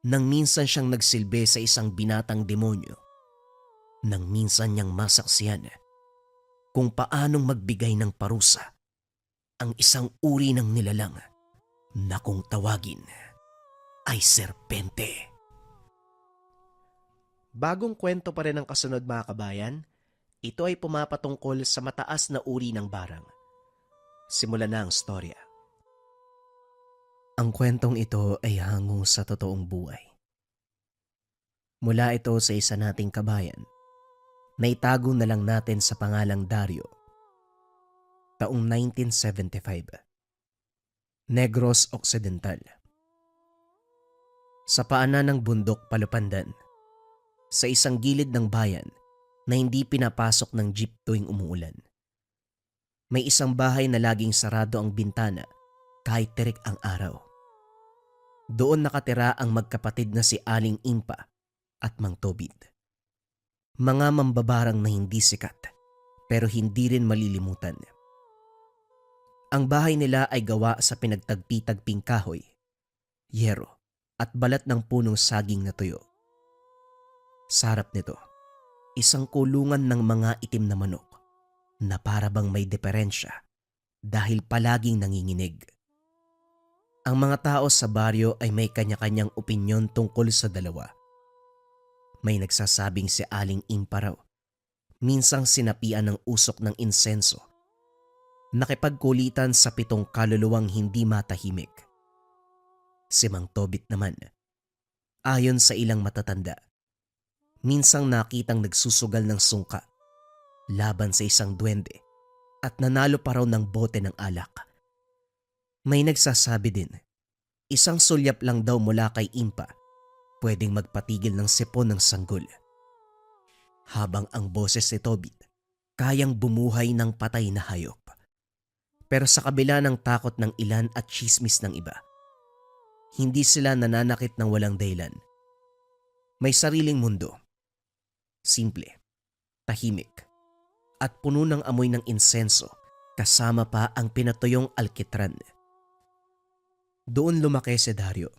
Nang minsan siyang nagsilbi sa isang binatang demonyo. Nang minsan niyang masaksiyan kung paanong magbigay ng parusa ang isang uri ng nilalang na kung tawagin ay serpente. Bagong kwento pa rin ang kasunod mga kabayan, ito ay pumapatungkol sa mataas na uri ng barang. Simulan na ang storya. Ang kwentong ito ay hango sa totoong buhay. Mula ito sa isa nating kabayan na itago na lang natin sa pangalang Dario. Taong 1975. Negros Occidental. Sa paanan ng bundok Palupandan, sa isang gilid ng bayan na hindi pinapasok ng jeep tuwing umuulan. May isang bahay na laging sarado ang bintana kahit terik ang araw. Doon nakatira ang magkapatid na si Aling Impa at Mang Tobit. Mga mambabarang na hindi sikat pero hindi rin malilimutan. Ang bahay nila ay gawa sa pinagtagpi-tagping kahoy, yero at balat ng punong saging na tuyo. Sa harap nito, isang kulungan ng mga itim na manok na para bang may diferensya dahil palaging nanginginig. Ang mga tao sa baryo ay may kanya-kanyang opinyon tungkol sa dalawa. May nagsasabing si Aling Impa raw, minsang sinapian ng usok ng insenso, nakipagkulitan sa 7 kaluluwang hindi matahimik. Si Mang Tobit naman, ayon sa ilang matatanda, minsang nakitang nagsusugal ng sungka laban sa isang duwende at nanalo pa raw ng bote ng alak. May nagsasabi din, isang sulyap lang daw mula kay Impa pwedeng magpatigil ng sipon ng sanggol. Habang ang boses ni Tobit kayang bumuhay ng patay na hayop. Pero sa kabila ng takot ng ilan at tsismis ng iba, hindi sila nananakit ng walang dahilan. May sariling mundo. Simple, tahimik, at puno ng amoy ng insenso kasama pa ang pinatuyong alkitran. Doon lumaki si Dario,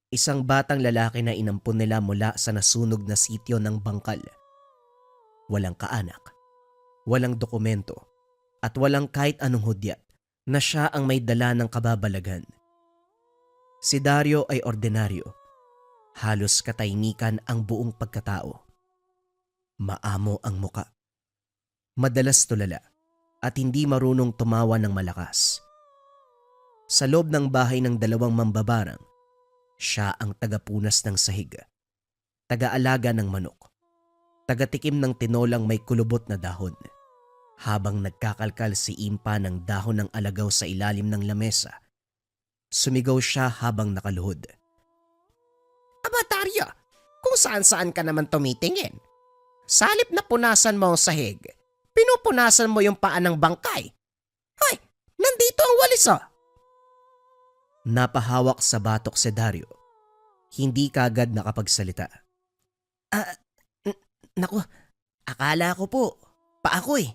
isang batang lalaki na inampun nila mula sa nasunog na sitio ng Bangkal. Walang kaanak, walang dokumento, at walang kahit anong hudyat na siya ang may dala ng kababalagan. Si Dario ay ordinaryo, halos katahimikan ang buong pagkatao. Maamo ang muka, madalas tulala at hindi marunong tumawa ng malakas. Sa loob ng bahay ng 2 mambabarang, siya ang tagapunas ng sahig, tagaalaga ng manok, tagatikim ng tinolang may kulubot na dahon. Habang nagkakalkal si Impa ng dahon ng alagaw sa ilalim ng lamesa, sumigaw siya habang nakaluhod. Aba Dario, kung saan-saan ka naman tumitingin. Salip na punasan mo ang sahig, pinupunasan mo yung paa ng bangkay. Hoy, nandito ang walis oh! Napahawak sa batok si Dario. Hindi kagad nakapagsalita. Naku, akala ko po, paa ko eh.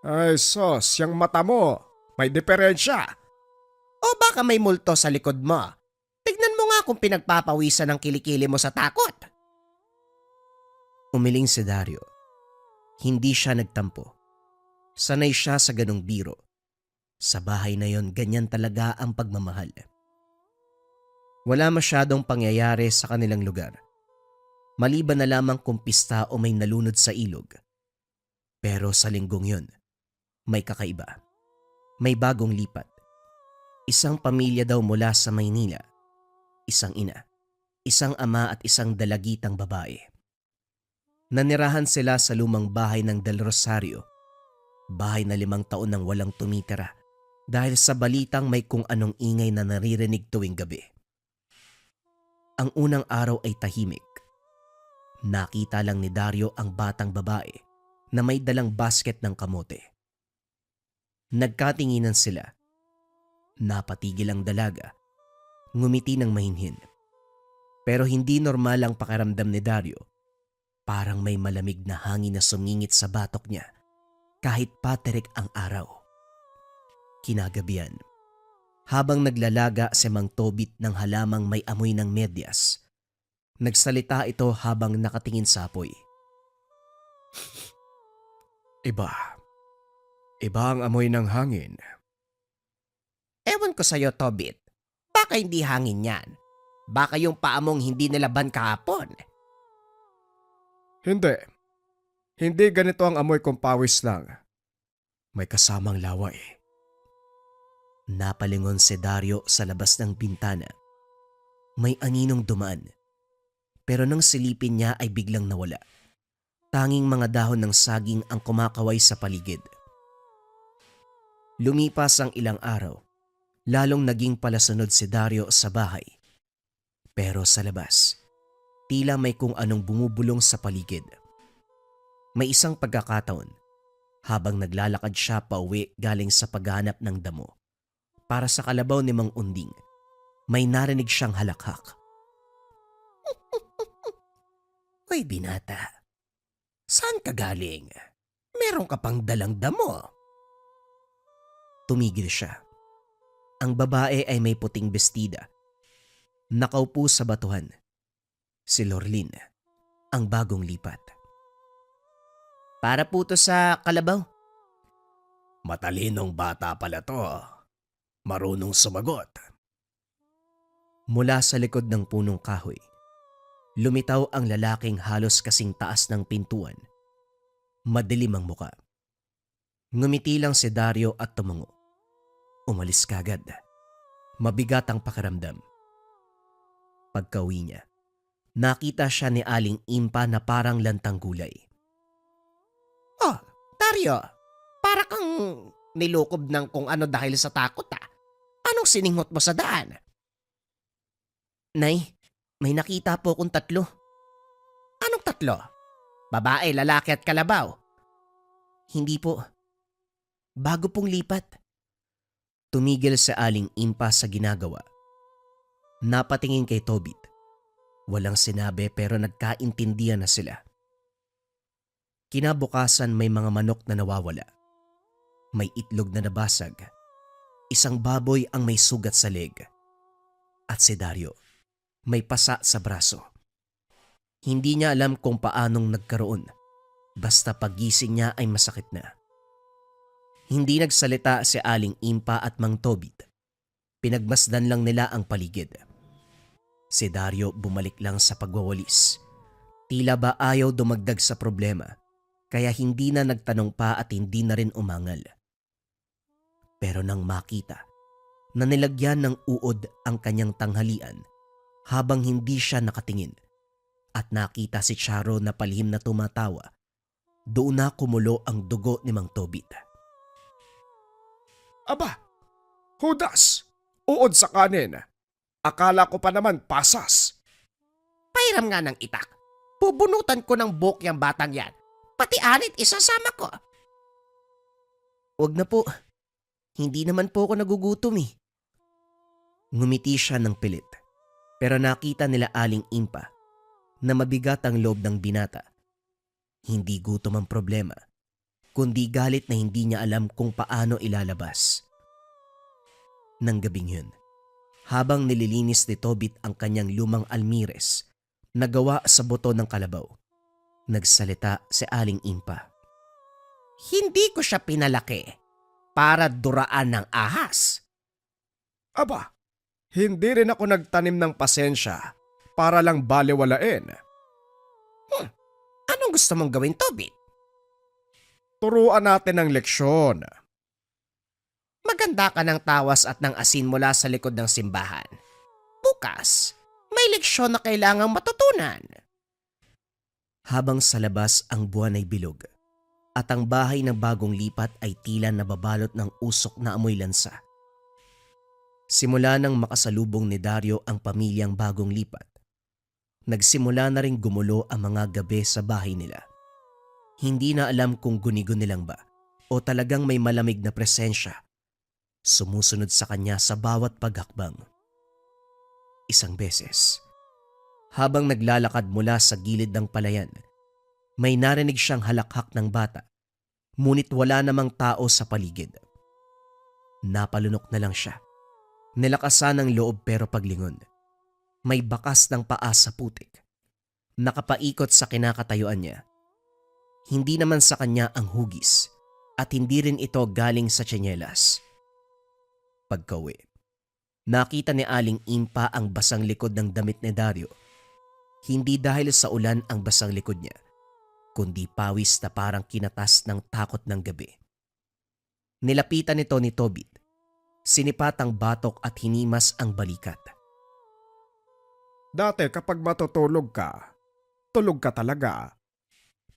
Ay sos, yung mata mo, may diferensya. O baka may multo sa likod mo. Tignan mo nga kung pinagpapawisan ng kilikili mo sa takot. Umiling si Dario. Hindi siya nagtampo. Sanay siya sa ganong biro. Sa bahay na yon, ganyan talaga ang pagmamahal. Wala masyadong pangyayari sa kanilang lugar. Maliban na lamang kung pista o may nalunod sa ilog. Pero sa linggong yon, may kakaiba. May bagong lipat. Isang pamilya daw mula sa Maynila. Isang ina, isang ama at isang dalagitang babae. Nanirahan sila sa lumang bahay ng Del Rosario. Bahay na 5 taon nang walang tumitira dahil sa balitang may kung anong ingay na naririnig tuwing gabi. Ang unang araw ay tahimik. Nakita lang ni Dario ang batang babae na may dalang basket ng kamote. Nagkatinginan sila. Napatigil ang dalaga. Ngumiti ng mahinhin. Pero hindi normal ang pakiramdam ni Dario. Parang may malamig na hangin na sumingit sa batok niya kahit paterik ang araw. Kinagabihan, habang naglalaga si Mang Tobit ng halamang may amoy ng medyas, nagsalita ito habang nakatingin sa apoy. Iba ang amoy ng hangin. Ewan ko sa'yo, Tobit. Baka hindi hangin yan. Baka yung paa mong hindi nilaban kahapon. Hindi ganito ang amoy kong pawis lang. May kasamang laway. Napalingon si Dario sa labas ng bintana. May aninong dumaan. Pero nang silipin niya ay biglang nawala. Tanging mga dahon ng saging ang kumakaway sa paligid. Lumipas ang ilang araw. Lalong naging palasunod si Dario sa bahay. Pero sa labas, tila may kung anong bumubulong sa paligid. May isang pagkakataon, habang naglalakad siya pauwi galing sa paghahanap ng damo para sa kalabaw ni Mang Unding, may narinig siyang halakhak. Uy, binata. Saan ka galing? Meron ka pang dalang damo. Tumigil siya. Ang babae ay may puting bestida. Nakaupo sa batuhan. Si Lorlin, ang bagong lipat. Para po to sa kalabaw. Matalinong bata pala to. Marunong sumagot. Mula sa likod ng punong kahoy, lumitaw ang lalaking halos kasing taas ng pintuan. Madilim ang muka. Ngumiti lang si Dario at tumungo. Umalis kagad. Mabigat ang pakiramdam. Pagkauwi niya, nakita siya ni Aling Impa na parang lantang gulay. Oh, Dario, para kang nilukob ng kung ano dahil sa takot ah. Anong siningot mo sa daan? Nay, may nakita po akong 3. Anong 3? Babae, lalaki at kalabaw. Hindi po. Bago pong lipat. Tumigil si Aling Impa sa ginagawa. Napatingin kay Tobit. Walang sinabi pero nagkaintindihan na sila. Kinabukasan may mga manok na nawawala. May itlog na nabasag. Isang baboy ang may sugat sa leg. At si Dario, may pasa sa braso. Hindi niya alam kung paanong nagkaroon. Basta pagising niya ay masakit na. Hindi nagsalita si Aling Impa at Mang Tobit. Pinagmasdan lang nila ang paligid. Si Dario bumalik lang sa pagwawalis. Tila ba ayaw dumagdag sa problema, kaya hindi na nagtanong pa at hindi na rin umangal. Pero nang makita na nilagyan ng uod ang kanyang tanghalian habang hindi siya nakatingin at nakita si Charo na palihim na tumatawa, doon na kumulo ang dugo ni Mang Tobit. Aba, Judas, uod sa kanin. Akala ko pa naman pasas. Pairam nga ng itak. Bubunutan ko ng buhok yung batang yan. Pati anit isasama ko. Huwag na po. Hindi naman po ako nagugutom eh. Ngumiti siya ng pilit. Pero nakita nila Aling Impa na mabigat ang loob ng binata. Hindi gutom ang problema, kundi galit na hindi niya alam kung paano ilalabas. Nang gabing yun, habang nililinis ni Tobit ang kanyang lumang almires na gawa sa buto ng kalabaw, nagsalita si Aling Impa. Hindi ko siya pinalaki para duraan ng ahas. Aba, hindi rin ako nagtanim ng pasensya para lang balewalain. Anong gusto mong gawin, Tobit? Turuan natin ng leksyon. Maganda ka ng tawas at ng asin mula sa likod ng simbahan. Bukas, may leksyon na kailangang matutunan. Habang sa labas ang buwan ay bilog at ang bahay ng bagong lipat ay tila nababalot ng usok na amoy lansa. Simula nang makasalubong ni Dario ang pamilyang bagong lipat, nagsimula na ring gumulo ang mga gabi sa bahay nila. Hindi na alam kung guni-guni lang ba o talagang may malamig na presensya sumusunod sa kanya sa bawat paghakbang. Isang beses, habang naglalakad mula sa gilid ng palayan, may narinig siyang halakhak ng bata, ngunit wala namang tao sa paligid. Napalunok na lang siya. Nilakasan ng loob pero paglingon. May bakas ng paa sa putik. Nakapaikot sa kinakatayuan niya. Hindi naman sa kanya ang hugis at hindi rin ito galing sa tsinelas. Pagkauwi, nakita ni Aling Impa ang basang likod ng damit ni Dario. Hindi dahil sa ulan ang basang likod niya, kundi pawis na parang kinatas ng takot ng gabi. Nilapitan nito ni Tobit. Sinipat ang batok at hinimas ang balikat. Dati kapag matutulog ka, tulog ka talaga.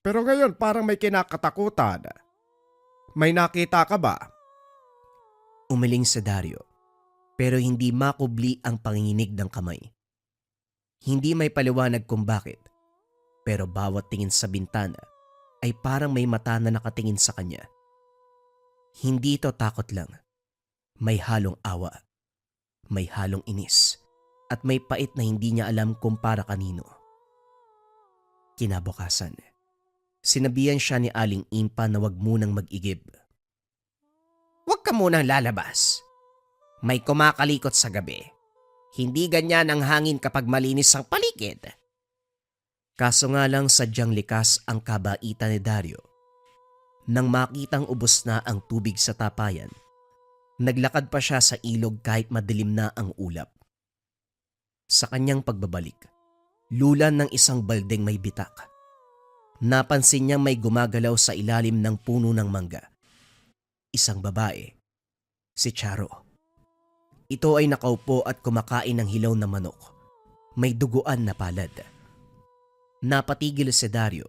Pero ngayon parang may kinakatakutan. May nakita ka ba? Umiling si Dario, pero hindi makubli ang panginginig ng kamay. Hindi may paliwanag kung bakit, pero bawat tingin sa bintana ay parang may mata na nakatingin sa kanya. Hindi ito takot lang. May halong awa. May halong inis. at may pait na hindi niya alam kung para kanino. Kinabukasan, sinabihan siya ni Aling Impa na wag munang mag-igib. Huwag ka munang lalabas. May kumakalikot sa gabi. Hindi ganyan ang hangin kapag malinis ang paligid. Kaso nga lang sadyang likas ang kabaitan ni Dario. Nang makitang ubos na ang tubig sa tapayan, naglakad pa siya sa ilog kahit madilim na ang ulap. Sa kanyang pagbabalik, lulan ng isang baldeng may bitak. Napansin niya may gumagalaw sa ilalim ng puno ng mangga. Isang babae, si Charo. Ito ay nakaupo at kumakain ng hilaw na manok. May duguan na palad. Napatigil si Dario.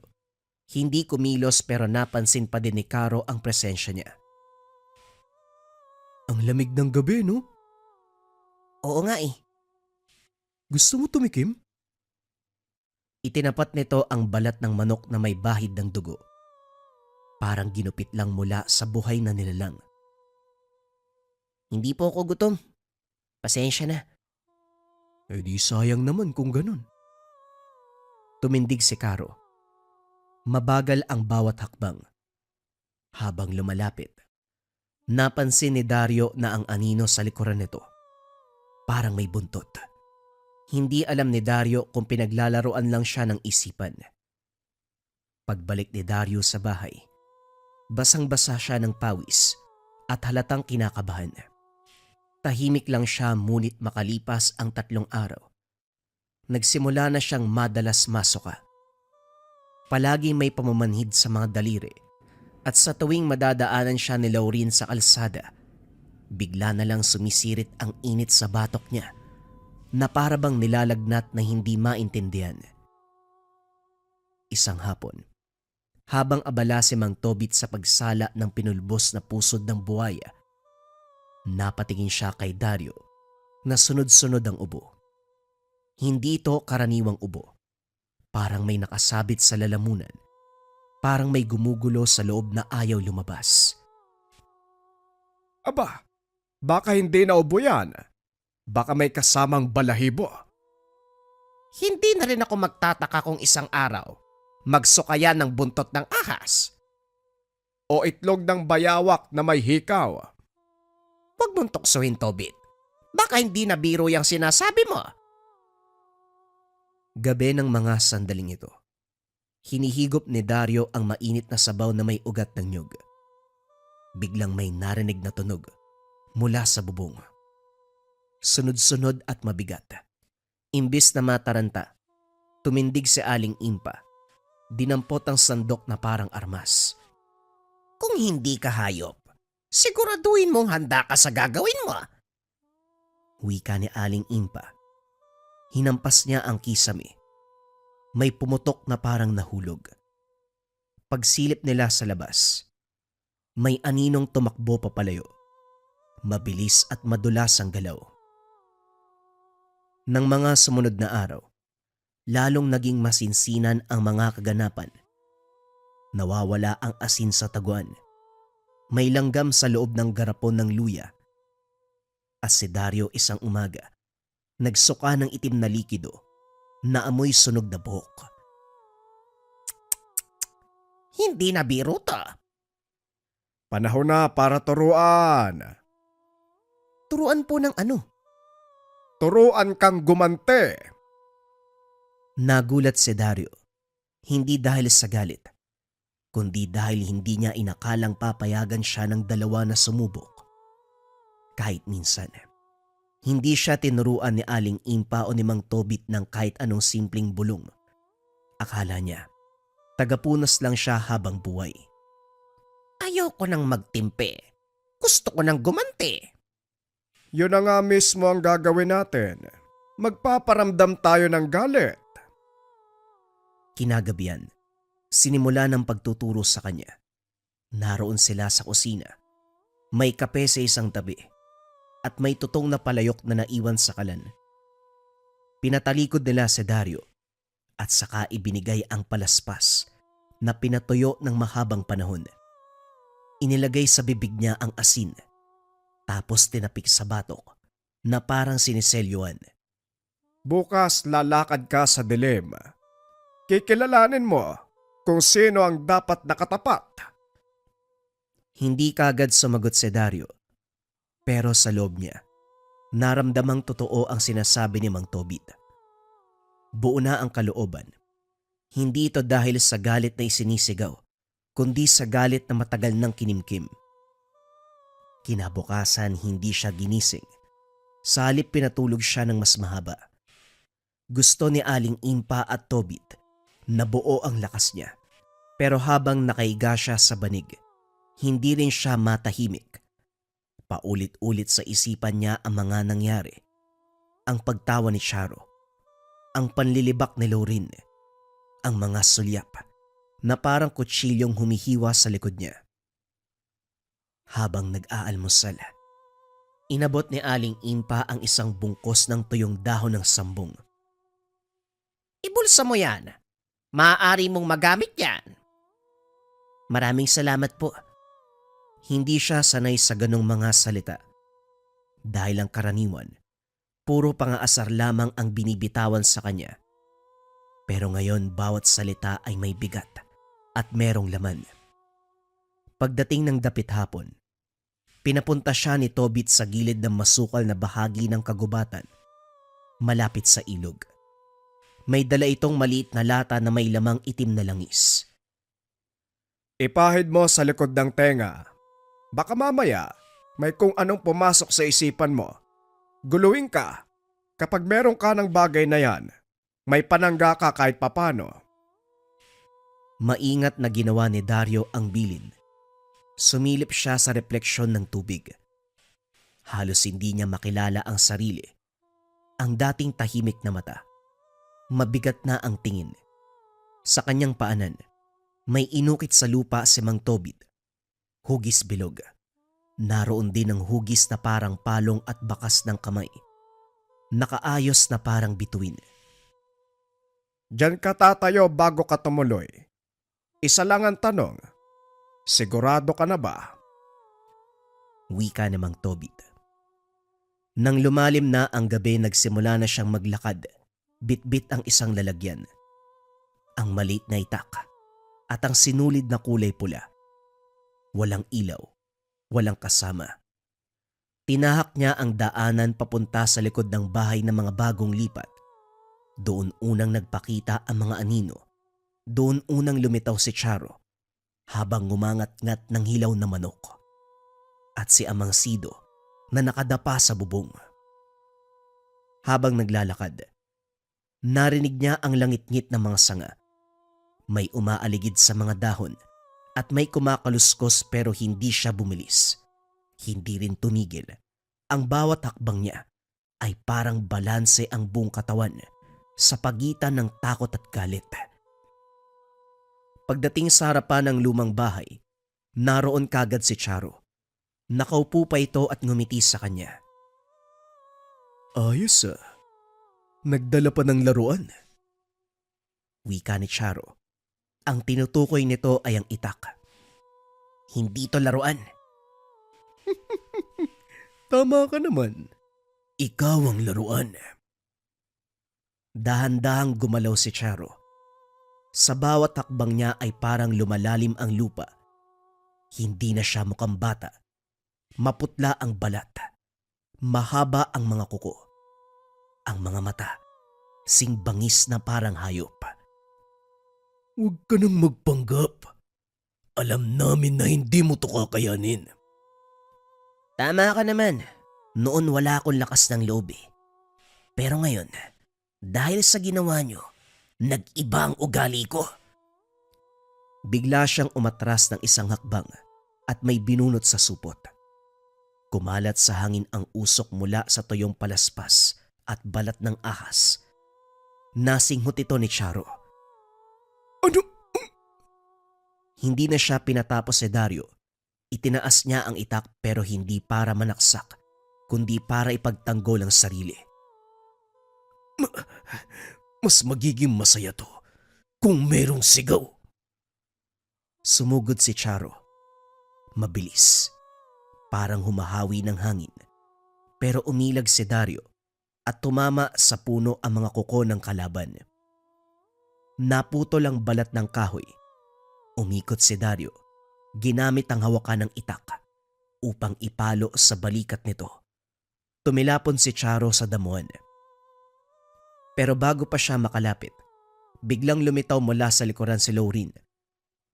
Hindi kumilos pero napansin pa din ni Caro ang presensya niya. Ang lamig ng gabi, no? Oo nga eh. Gusto mo tumikim? Itinapat nito ang balat ng manok na may bahid ng dugo. Parang ginupit lang mula sa buhay na nilalang. Hindi po ako gutom. Pasensya na. Eh di sayang naman kung ganun. Tumindig si Caro. Mabagal ang bawat hakbang. Habang lumalapit, napansin ni Dario na ang anino sa likuran nito parang may buntot. Hindi alam ni Dario kung pinaglalaroan lang siya ng isipan. Pagbalik ni Dario sa bahay, basang-basa siya ng pawis at halatang kinakabahan. Tahimik lang siya ngunit makalipas ang 3 araw. Nagsimula na siyang madalas masuka. Palagi may pamamanhid sa mga daliri at sa tuwing madadaanan siya ni Laureen sa kalsada, bigla na lang sumisirit ang init sa batok niya na parabang nilalagnat na hindi maintindihan. Isang hapon, habang abala si Mang Tobit sa pagsala ng pinulbos na pusod ng buwaya, napatingin siya kay Dario na sunod-sunod ang ubo. Hindi ito karaniwang ubo. Parang may nakasabit sa lalamunan. Parang may gumugulo sa loob na ayaw lumabas. Aba, baka hindi na ubo yan. Baka may kasamang balahibo. Hindi na rin ako magtataka kung isang araw magsukayan ng buntot ng ahas. O itlog ng bayawak na may hikaw. Huwag mong tuksohin, Tobit. Baka hindi na biro yung sinasabi mo. Gabi ng mga sandaling ito, hinihigop ni Dario ang mainit na sabaw na may ugat ng nyug. Biglang may narinig na tunog mula sa bubong. Sunod-sunod at mabigat. Imbis na mataranta, tumindig si Aling Impa. Dinampot ang sandok na parang armas. Kung hindi ka hayop, siguraduhin mong handa ka sa gagawin mo. Wika ni Aling Impa. Hinampas niya ang kisame. May pumutok na parang nahulog. Pagsilip nila sa labas, may aninong tumakbo papalayo. Mabilis at madulas ang galaw. Nang mga sumunod na araw, lalong naging masinsinan ang mga kaganapan. Nawawala ang asin sa taguan. May langgam sa loob ng garapon ng luya. As si Dario isang umaga, nagsuka ng itim na likido na amoy sunog na buhok. Hindi na biro to. Panahon na para turuan. Turuan po ng ano? Turuan kang gumante. Nagulat si Dario. Hindi dahil sa galit, kundi dahil hindi niya inakalang papayagan siya ng dalawa na sumubok. Kahit minsan. Hindi siya tinuruan ni Aling Impa o ni Mang Tobit ng kahit anong simpleng bulong. Akala niya, tagapunas lang siya habang buhay. Ayoko nang magtimpe. Gusto ko nang gumante. Yun na nga mismo ang gagawin natin. Magpaparamdam tayo ng galit. Kinagabihan, sinimula ng pagtuturo sa kanya. Naroon sila sa kusina. May kape sa isang tabi at may tutong na palayok na naiwan sa kalan. Pinatalikod nila si Dario at saka ibinigay ang palaspas na pinatuyo ng mahabang panahon. Inilagay sa bibig niya ang asin tapos tinapik sa batok na parang siniselyuan. Bukas lalakad ka sa dilim. Kikilalanin mo kung sino ang dapat nakatapat. Hindi kagad sumagot si Dario. Pero sa loob niya, naramdamang totoo ang sinasabi ni Mang Tobit. Buo na ang kalooban. Hindi ito dahil sa galit na isinisigaw, kundi sa galit na matagal nang kinimkim. Kinabukasan hindi siya ginising. Sa halip pinatulog siya ng mas mahaba. Gusto ni Aling Impa at Tobit na buo ang lakas niya. Pero habang nakaiga siya sa banig, hindi rin siya matahimik. Paulit-ulit sa isipan niya ang mga nangyari. Ang pagtawa ni Charo, ang panlilibak ni Lorin, ang mga sulyap na parang kutsilyong humihiwa sa likod niya. Habang nag-aalmusal, inabot ni Aling Impa ang isang bungkos ng tuyong dahon ng sambong. Ibulsa mo yan. Maaari mong magamit yan. Maraming salamat po. Hindi siya sanay sa ganong mga salita. Dahil ang karaniwan, puro pangaasar lamang ang binibitawan sa kanya. Pero ngayon bawat salita ay may bigat at merong laman. Pagdating ng dapit hapon, pinapunta siya ni Tobit sa gilid ng masukal na bahagi ng kagubatan, malapit sa ilog. May dala itong maliit na lata na may lamang itim na langis. Ipahid mo sa likod ng tenga. Baka mamaya may kung anong pumasok sa isipan mo. Guluhin ka. Kapag meron ka ng bagay na yan, may panangga ka kahit papano. Maingat na ginawa ni Dario ang bilin. Sumilip siya sa refleksyon ng tubig. Halos hindi niya makilala ang sarili. Ang dating tahimik na mata. Mabigat na ang tingin. Sa kanyang paanan, may inukit sa lupa si Mang Tobit. Hugis bilog. Naroon din ang hugis na parang palong at bakas ng kamay. Nakaayos na parang bituin. Diyan ka tatayo bago ka tumuloy. Isa lang ang tanong. Sigurado ka na ba? Wika ni Mang Tobit. Nang lumalim na ang gabi, nagsimula na siyang maglakad. Bit-bit ang isang lalagyan. Ang maliit na itak at ang sinulid na kulay pula. Walang ilaw, walang kasama. Tinahak niya ang daanan papunta sa likod ng bahay ng mga bagong lipat. Doon unang nagpakita ang mga anino. Doon unang lumitaw si Charo habang ngumangat-ngat ng hilaw na manok. At si Amang Sido na nakadapa sa bubong. Habang naglalakad, narinig niya ang langit-ngit ng mga sanga. May umaaligid sa mga dahon at may kumakaluskos pero hindi siya bumilis. Hindi rin tumigil. Ang bawat hakbang niya ay parang balanse ang buong katawan sa pagitan ng takot at galit. Pagdating sa harapan ng lumang bahay, naroon kagad si Charo. Nakaupo pa ito at ngumiti sa kanya. Ayos ah. Nagdala pa ng laruan. Wika ni Charo. Ang tinutukoy nito ay ang itak. Hindi to laruan. Tama ka naman. Ikaw ang laruan. Dahan-dahang gumalaw si Charo. Sa bawat hakbang niya ay parang lumalalim ang lupa. Hindi na siya mukhang bata. Maputla ang balat. Mahaba ang mga kuko. Ang mga mata, singbangis na parang hayop. Huwag ka nang magpanggap. Alam namin na hindi mo to kakayanin. Tama ka naman. Noon wala akong lakas ng loob eh. Pero ngayon, dahil sa ginawa niyo, nag-iba ang ugali ko. Bigla siyang umatras ng isang hakbang at may binunot sa supot. Kumalat sa hangin ang usok mula sa tuyong palaspas at balat ng ahas. Nasinghot ito ni Charo. Ano? Hindi na siya pinatapos si Dario. Itinaas niya ang itak pero hindi para manaksak, kundi para ipagtanggol ang sarili. Mas magiging masaya to kung merong sigaw. Sumugod si Charo. Mabilis. Parang humahawi ng hangin. Pero umilag si Dario at tumama sa puno ang mga kuko ng kalaban. Naputol ang balat ng kahoy. Umikot si Dario, ginamit ang hawakan ng itak upang ipalo sa balikat nito. Tumilapon si Charo sa damuhan. Pero bago pa siya makalapit, biglang lumitaw mula sa likuran si Laureen,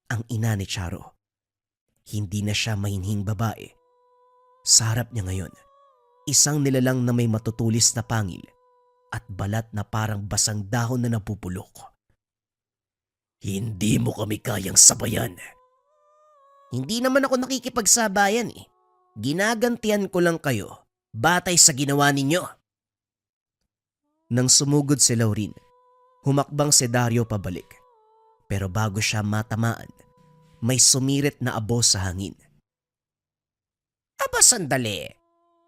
ang ina ni Charo. Hindi na siya mahinhing babae. Sa harap niya ngayon, isang nilalang na may matutulis na pangil at balat na parang basang dahon na napupulok. Hindi mo kami kayang sabayan. Hindi naman ako nakikipagsabayan eh. Ginagantian ko lang kayo batay sa ginawa ninyo. Nang sumugod si Laureen, humakbang si Dario pabalik. Pero bago siya matamaan, may sumirit na abo sa hangin. Aba sandali.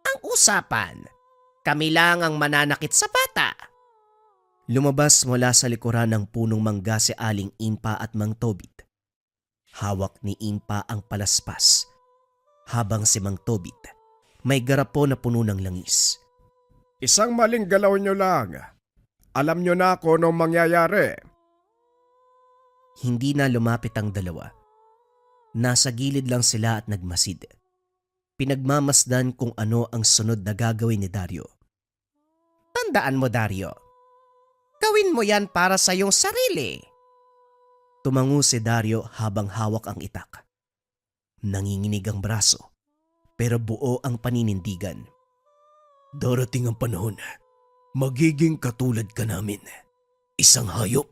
Ang usapan, kami lang ang mananakit sa bata. Lumabas mula sa likuran ng punong mangga si Aling Impa at Mang Tobit. Hawak ni Impa ang palaspas, habang si Mang Tobit may garapo na puno ng langis. Isang maling galaw nyo lang. Alam nyo na kung anong mangyayari. Hindi na lumapit ang dalawa. Nasa gilid lang sila at nagmasid. Pinagmamasdan kung ano ang sunod na gagawin ni Dario. Tandaan mo, Dario. Gawin mo yan para sa iyong sarili. Tumango si Dario habang hawak ang itak. Nanginginig ang braso, pero buo ang paninindigan. Darating ang panahon, magiging katulad ka namin. Isang hayop.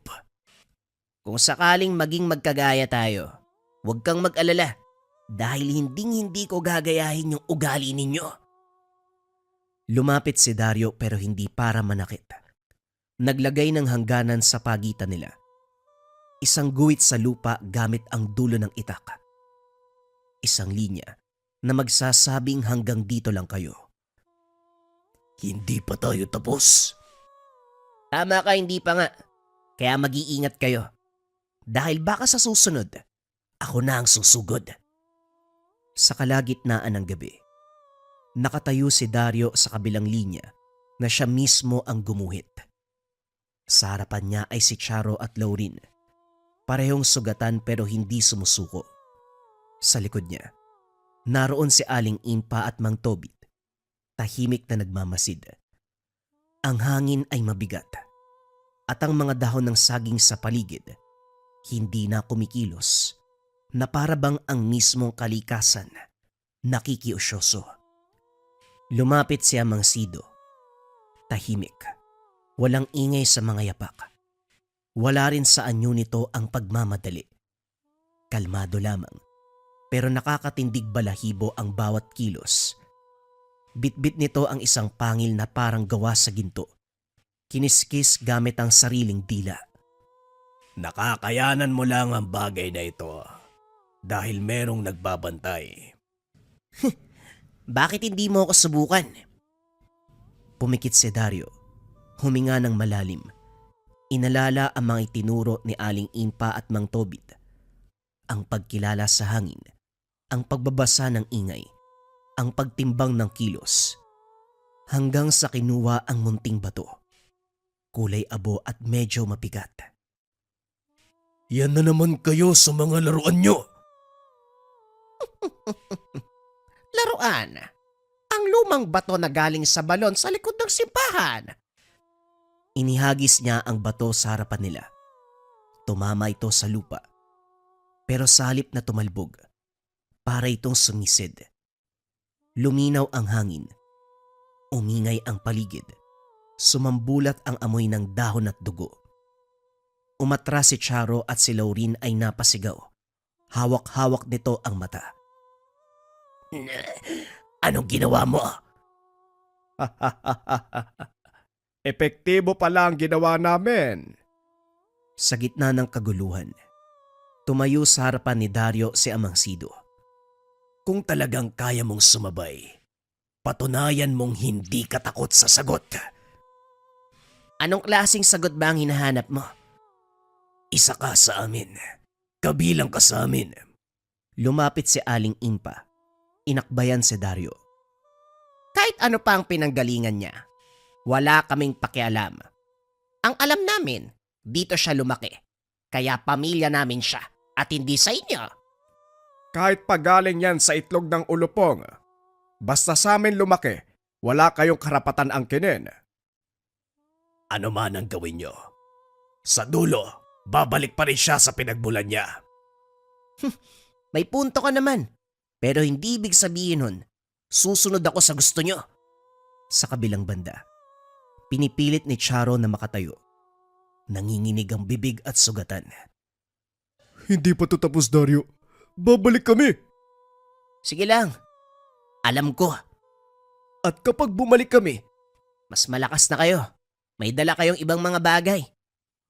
Kung sakaling maging magkagaya tayo, huwag kang mag-alala dahil hindi ko gagayahin yung ugali ninyo. Lumapit si Dario pero hindi para manakit. Naglagay ng hangganan sa pagitan nila. Isang guhit sa lupa gamit ang dulo ng itak. Isang linya na magsasabing hanggang dito lang kayo. Hindi pa tayo tapos. Tama ka, hindi pa nga. Kaya mag-iingat kayo. Dahil baka sa susunod, ako na ang susugod. Sa kalagitnaan ng gabi, nakatayo si Dario sa kabilang linya na siya mismo ang gumuhit. Sa harapan niya ay si Charo at Laureen. Parehong sugatan pero hindi sumusuko. Sa likod niya, naroon si Aling Impa at Mang Tobit. Tahimik na nagmamasid. Ang hangin ay mabigat at ang mga dahon ng saging sa paligid hindi na kumikilos na para bang ang mismong kalikasan nakikiusyoso. Lumapit si Amang Sido. Tahimik. Walang ingay sa mga yapak. Wala rin sa anyo nito ang pagmamadali. Kalmado lamang, pero nakakatindig balahibo ang bawat kilos. Bitbit nito ang isang pangil na parang gawa sa ginto. Kiniskis gamit ang sariling dila. Nakakayanan mo lang ang bagay na ito dahil merong nagbabantay. Bakit hindi mo ako subukan? Pumikit si Dario. Huminga ng malalim. Inalala ang mga itinuro ni Aling Impa at Mang Tobit. Ang pagkilala sa hangin, ang pagbabasa ng ingay, ang pagtimbang ng kilos, hanggang sa kinuha ang munting bato. Kulay abo at medyo mabigat. Yan na naman kayo sa mga laruan nyo. Laruan. Ang lumang bato na galing sa balon sa likod ng simbahan. Inihagis niya ang bato sa harapan nila. Tumama ito sa lupa. Pero sa halip na tumalbog, para itong sumisid. Luminaw ang hangin. Umingay ang paligid. Sumambulat ang amoy ng dahon at dugo. Umatras si Charo at si Laureen ay napasigaw. Hawak-hawak nito ang mata. Anong ginawa mo? Epektibo pala ang ginawa namin. Sa gitna ng kaguluhan, tumayo sa harapan ni Dario si Amang Sido. Kung talagang kaya mong sumabay, patunayan mong hindi ka takot sa sagot. Anong klaseng sagot ba ang hinahanap mo? Isa ka sa amin. Kabilang ka sa amin. Lumapit si Aling Impa. Inakbayan si Dario. Kahit ano pa ang pinanggalingan niya, Wala kaming pakialam. Ang alam namin, dito siya lumaki. Kaya pamilya namin siya at hindi sa inyo. Kahit pagaling yan sa itlog ng ulupong, basta sa amin lumaki, wala kayong karapatan angkinin. Ano man ang gawin nyo, sa dulo, babalik pa rin siya sa pinagmulan niya. May punto ka naman. Pero hindi ibig sabihin nun, susunod ako sa gusto nyo. Sa kabilang banda, pinipilit ni Charo na makatayo. Nanginginig ang bibig at sugatan. Hindi pa to tapos, Dario. Babalik kami. Sige lang. Alam ko, At kapag bumalik kami, mas malakas na kayo. May dala kayong ibang mga bagay.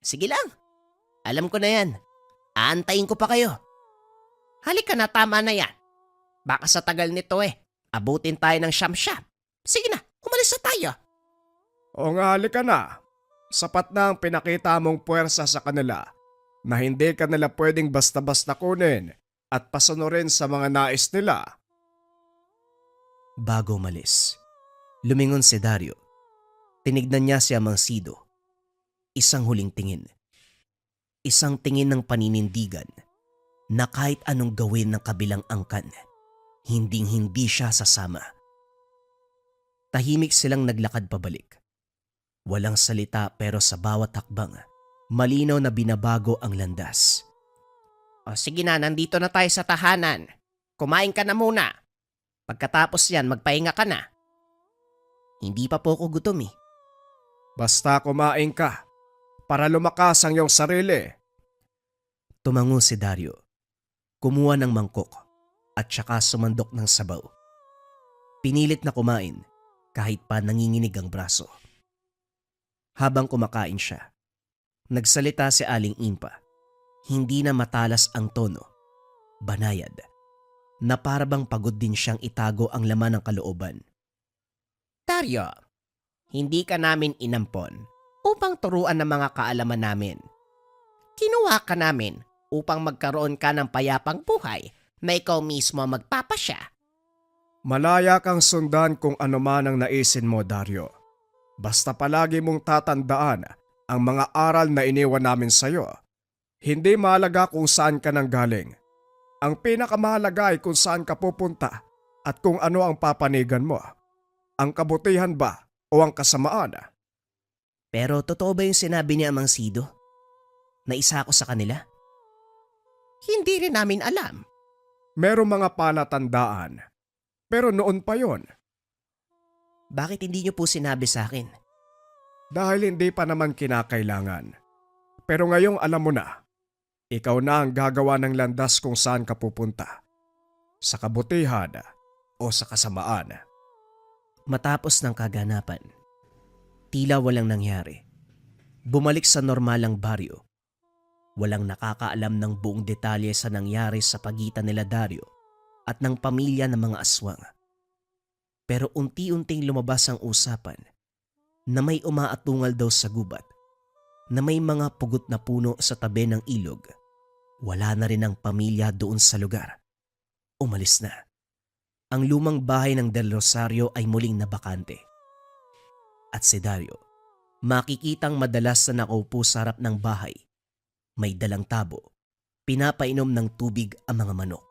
Sige lang. Alam ko na yan. Aantayin ko pa kayo. Halika na, tama na yan. Baka sa tagal nito abutin tayo ng siyam-siyam. Sige na, umalis na tayo. O nga, halika na. Sapat na ang pinakita mong puwersa sa kanila na hindi ka nila pwedeng basta-basta kunin at pasunurin sa mga nais nila. Bago umalis, lumingon si Dario. Tinignan niya si Amang Sido. Isang huling tingin. Isang tingin ng paninindigan na kahit anong gawin ng kabilang angkan, hinding-hindi siya sasama. Tahimik silang naglakad pabalik. Walang salita pero sa bawat hakbang, malinaw na binabago ang landas. O sige na, nandito na tayo sa tahanan. Kumain ka na muna. Pagkatapos yan, magpahinga ka na. Hindi pa po ako gutom. Basta kumain ka para lumakas ang iyong sarili. Tumango si Dario. Kumuha ng mangkok at saka sumandok ng sabaw. Pinilit na kumain kahit pa nanginginig ang braso. Habang kumakain siya, nagsalita si Aling Impa. Hindi na matalas ang tono, banayad, na parabang pagod din siyang itago ang laman ng kalooban. Dario, hindi ka namin inampon upang turuan ng mga kaalaman namin. Kinuha ka namin upang magkaroon ka ng payapang buhay na ikaw mismo magpapasya. Malaya kang sundan kung ano man ang naisin mo, Dario. Basta palagi mong tatandaan ang mga aral na iniwan namin sa'yo. Hindi mahalaga kung saan ka nang galing. Ang pinakamahalaga ay kung saan ka pupunta at kung ano ang papanigan mo. Ang kabutihan ba o ang kasamaan? Pero totoo ba yung sinabi ni Amang Sido? Na isa ako sa kanila? Hindi rin namin alam. Merong mga palatandaan. Pero noon pa yon. Bakit hindi niyo po sinabi sa akin? Dahil hindi pa naman kinakailangan. Pero ngayong alam mo na, ikaw na ang gagawa ng landas kung saan ka pupunta. Sa kabutihan o sa kasamaan. Matapos ng kaganapan, tila walang nangyari. Bumalik sa normalang baryo. Walang nakakaalam ng buong detalye sa nangyari sa pagitan nila Dario at ng pamilya ng mga aswang. Pero unti-unting lumabas ang usapan na may umaatungal daw sa gubat, na may mga pugot na puno sa tabi ng ilog. Wala na rin ang pamilya doon sa lugar. Umalis na. Ang lumang bahay ng Del Rosario ay muling nabakante. At si Dario, makikitang madalas na nakaupo sa harap ng bahay. May dalang tabo, pinapainom ng tubig ang mga manok.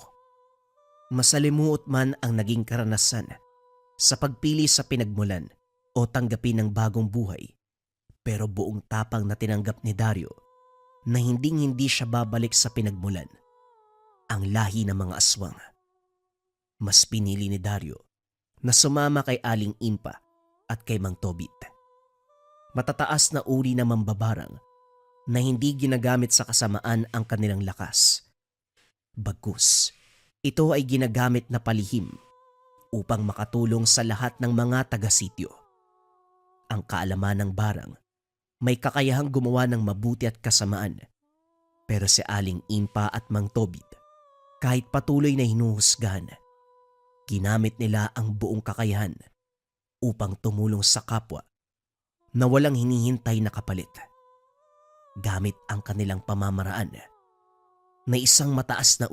Masalimuot man ang naging karanasan sa pagpili sa pinagmulan o tanggapin ng bagong buhay, pero buong tapang na tinanggap ni Dario na hinding-hindi siya babalik sa pinagmulan, ang lahi ng mga aswang. Mas pinili ni Dario na sumama kay Aling Impa at kay Mang Tobit. Matataas na uri na mambabarang na hindi ginagamit sa kasamaan ang kanilang lakas. Bagkus, ito ay ginagamit na palihim upang makatulong sa lahat ng mga taga-sityo. Ang kaalaman ng barang may kakayahang gumawa ng mabuti at kasamaan. Pero si Aling Impa at Mang Tobit, kahit patuloy na hinuhusgahan, ginamit nila ang buong kakayahan upang tumulong sa kapwa na walang hinihintay na kapalit. Gamit ang kanilang pamamaraan na isang mataas na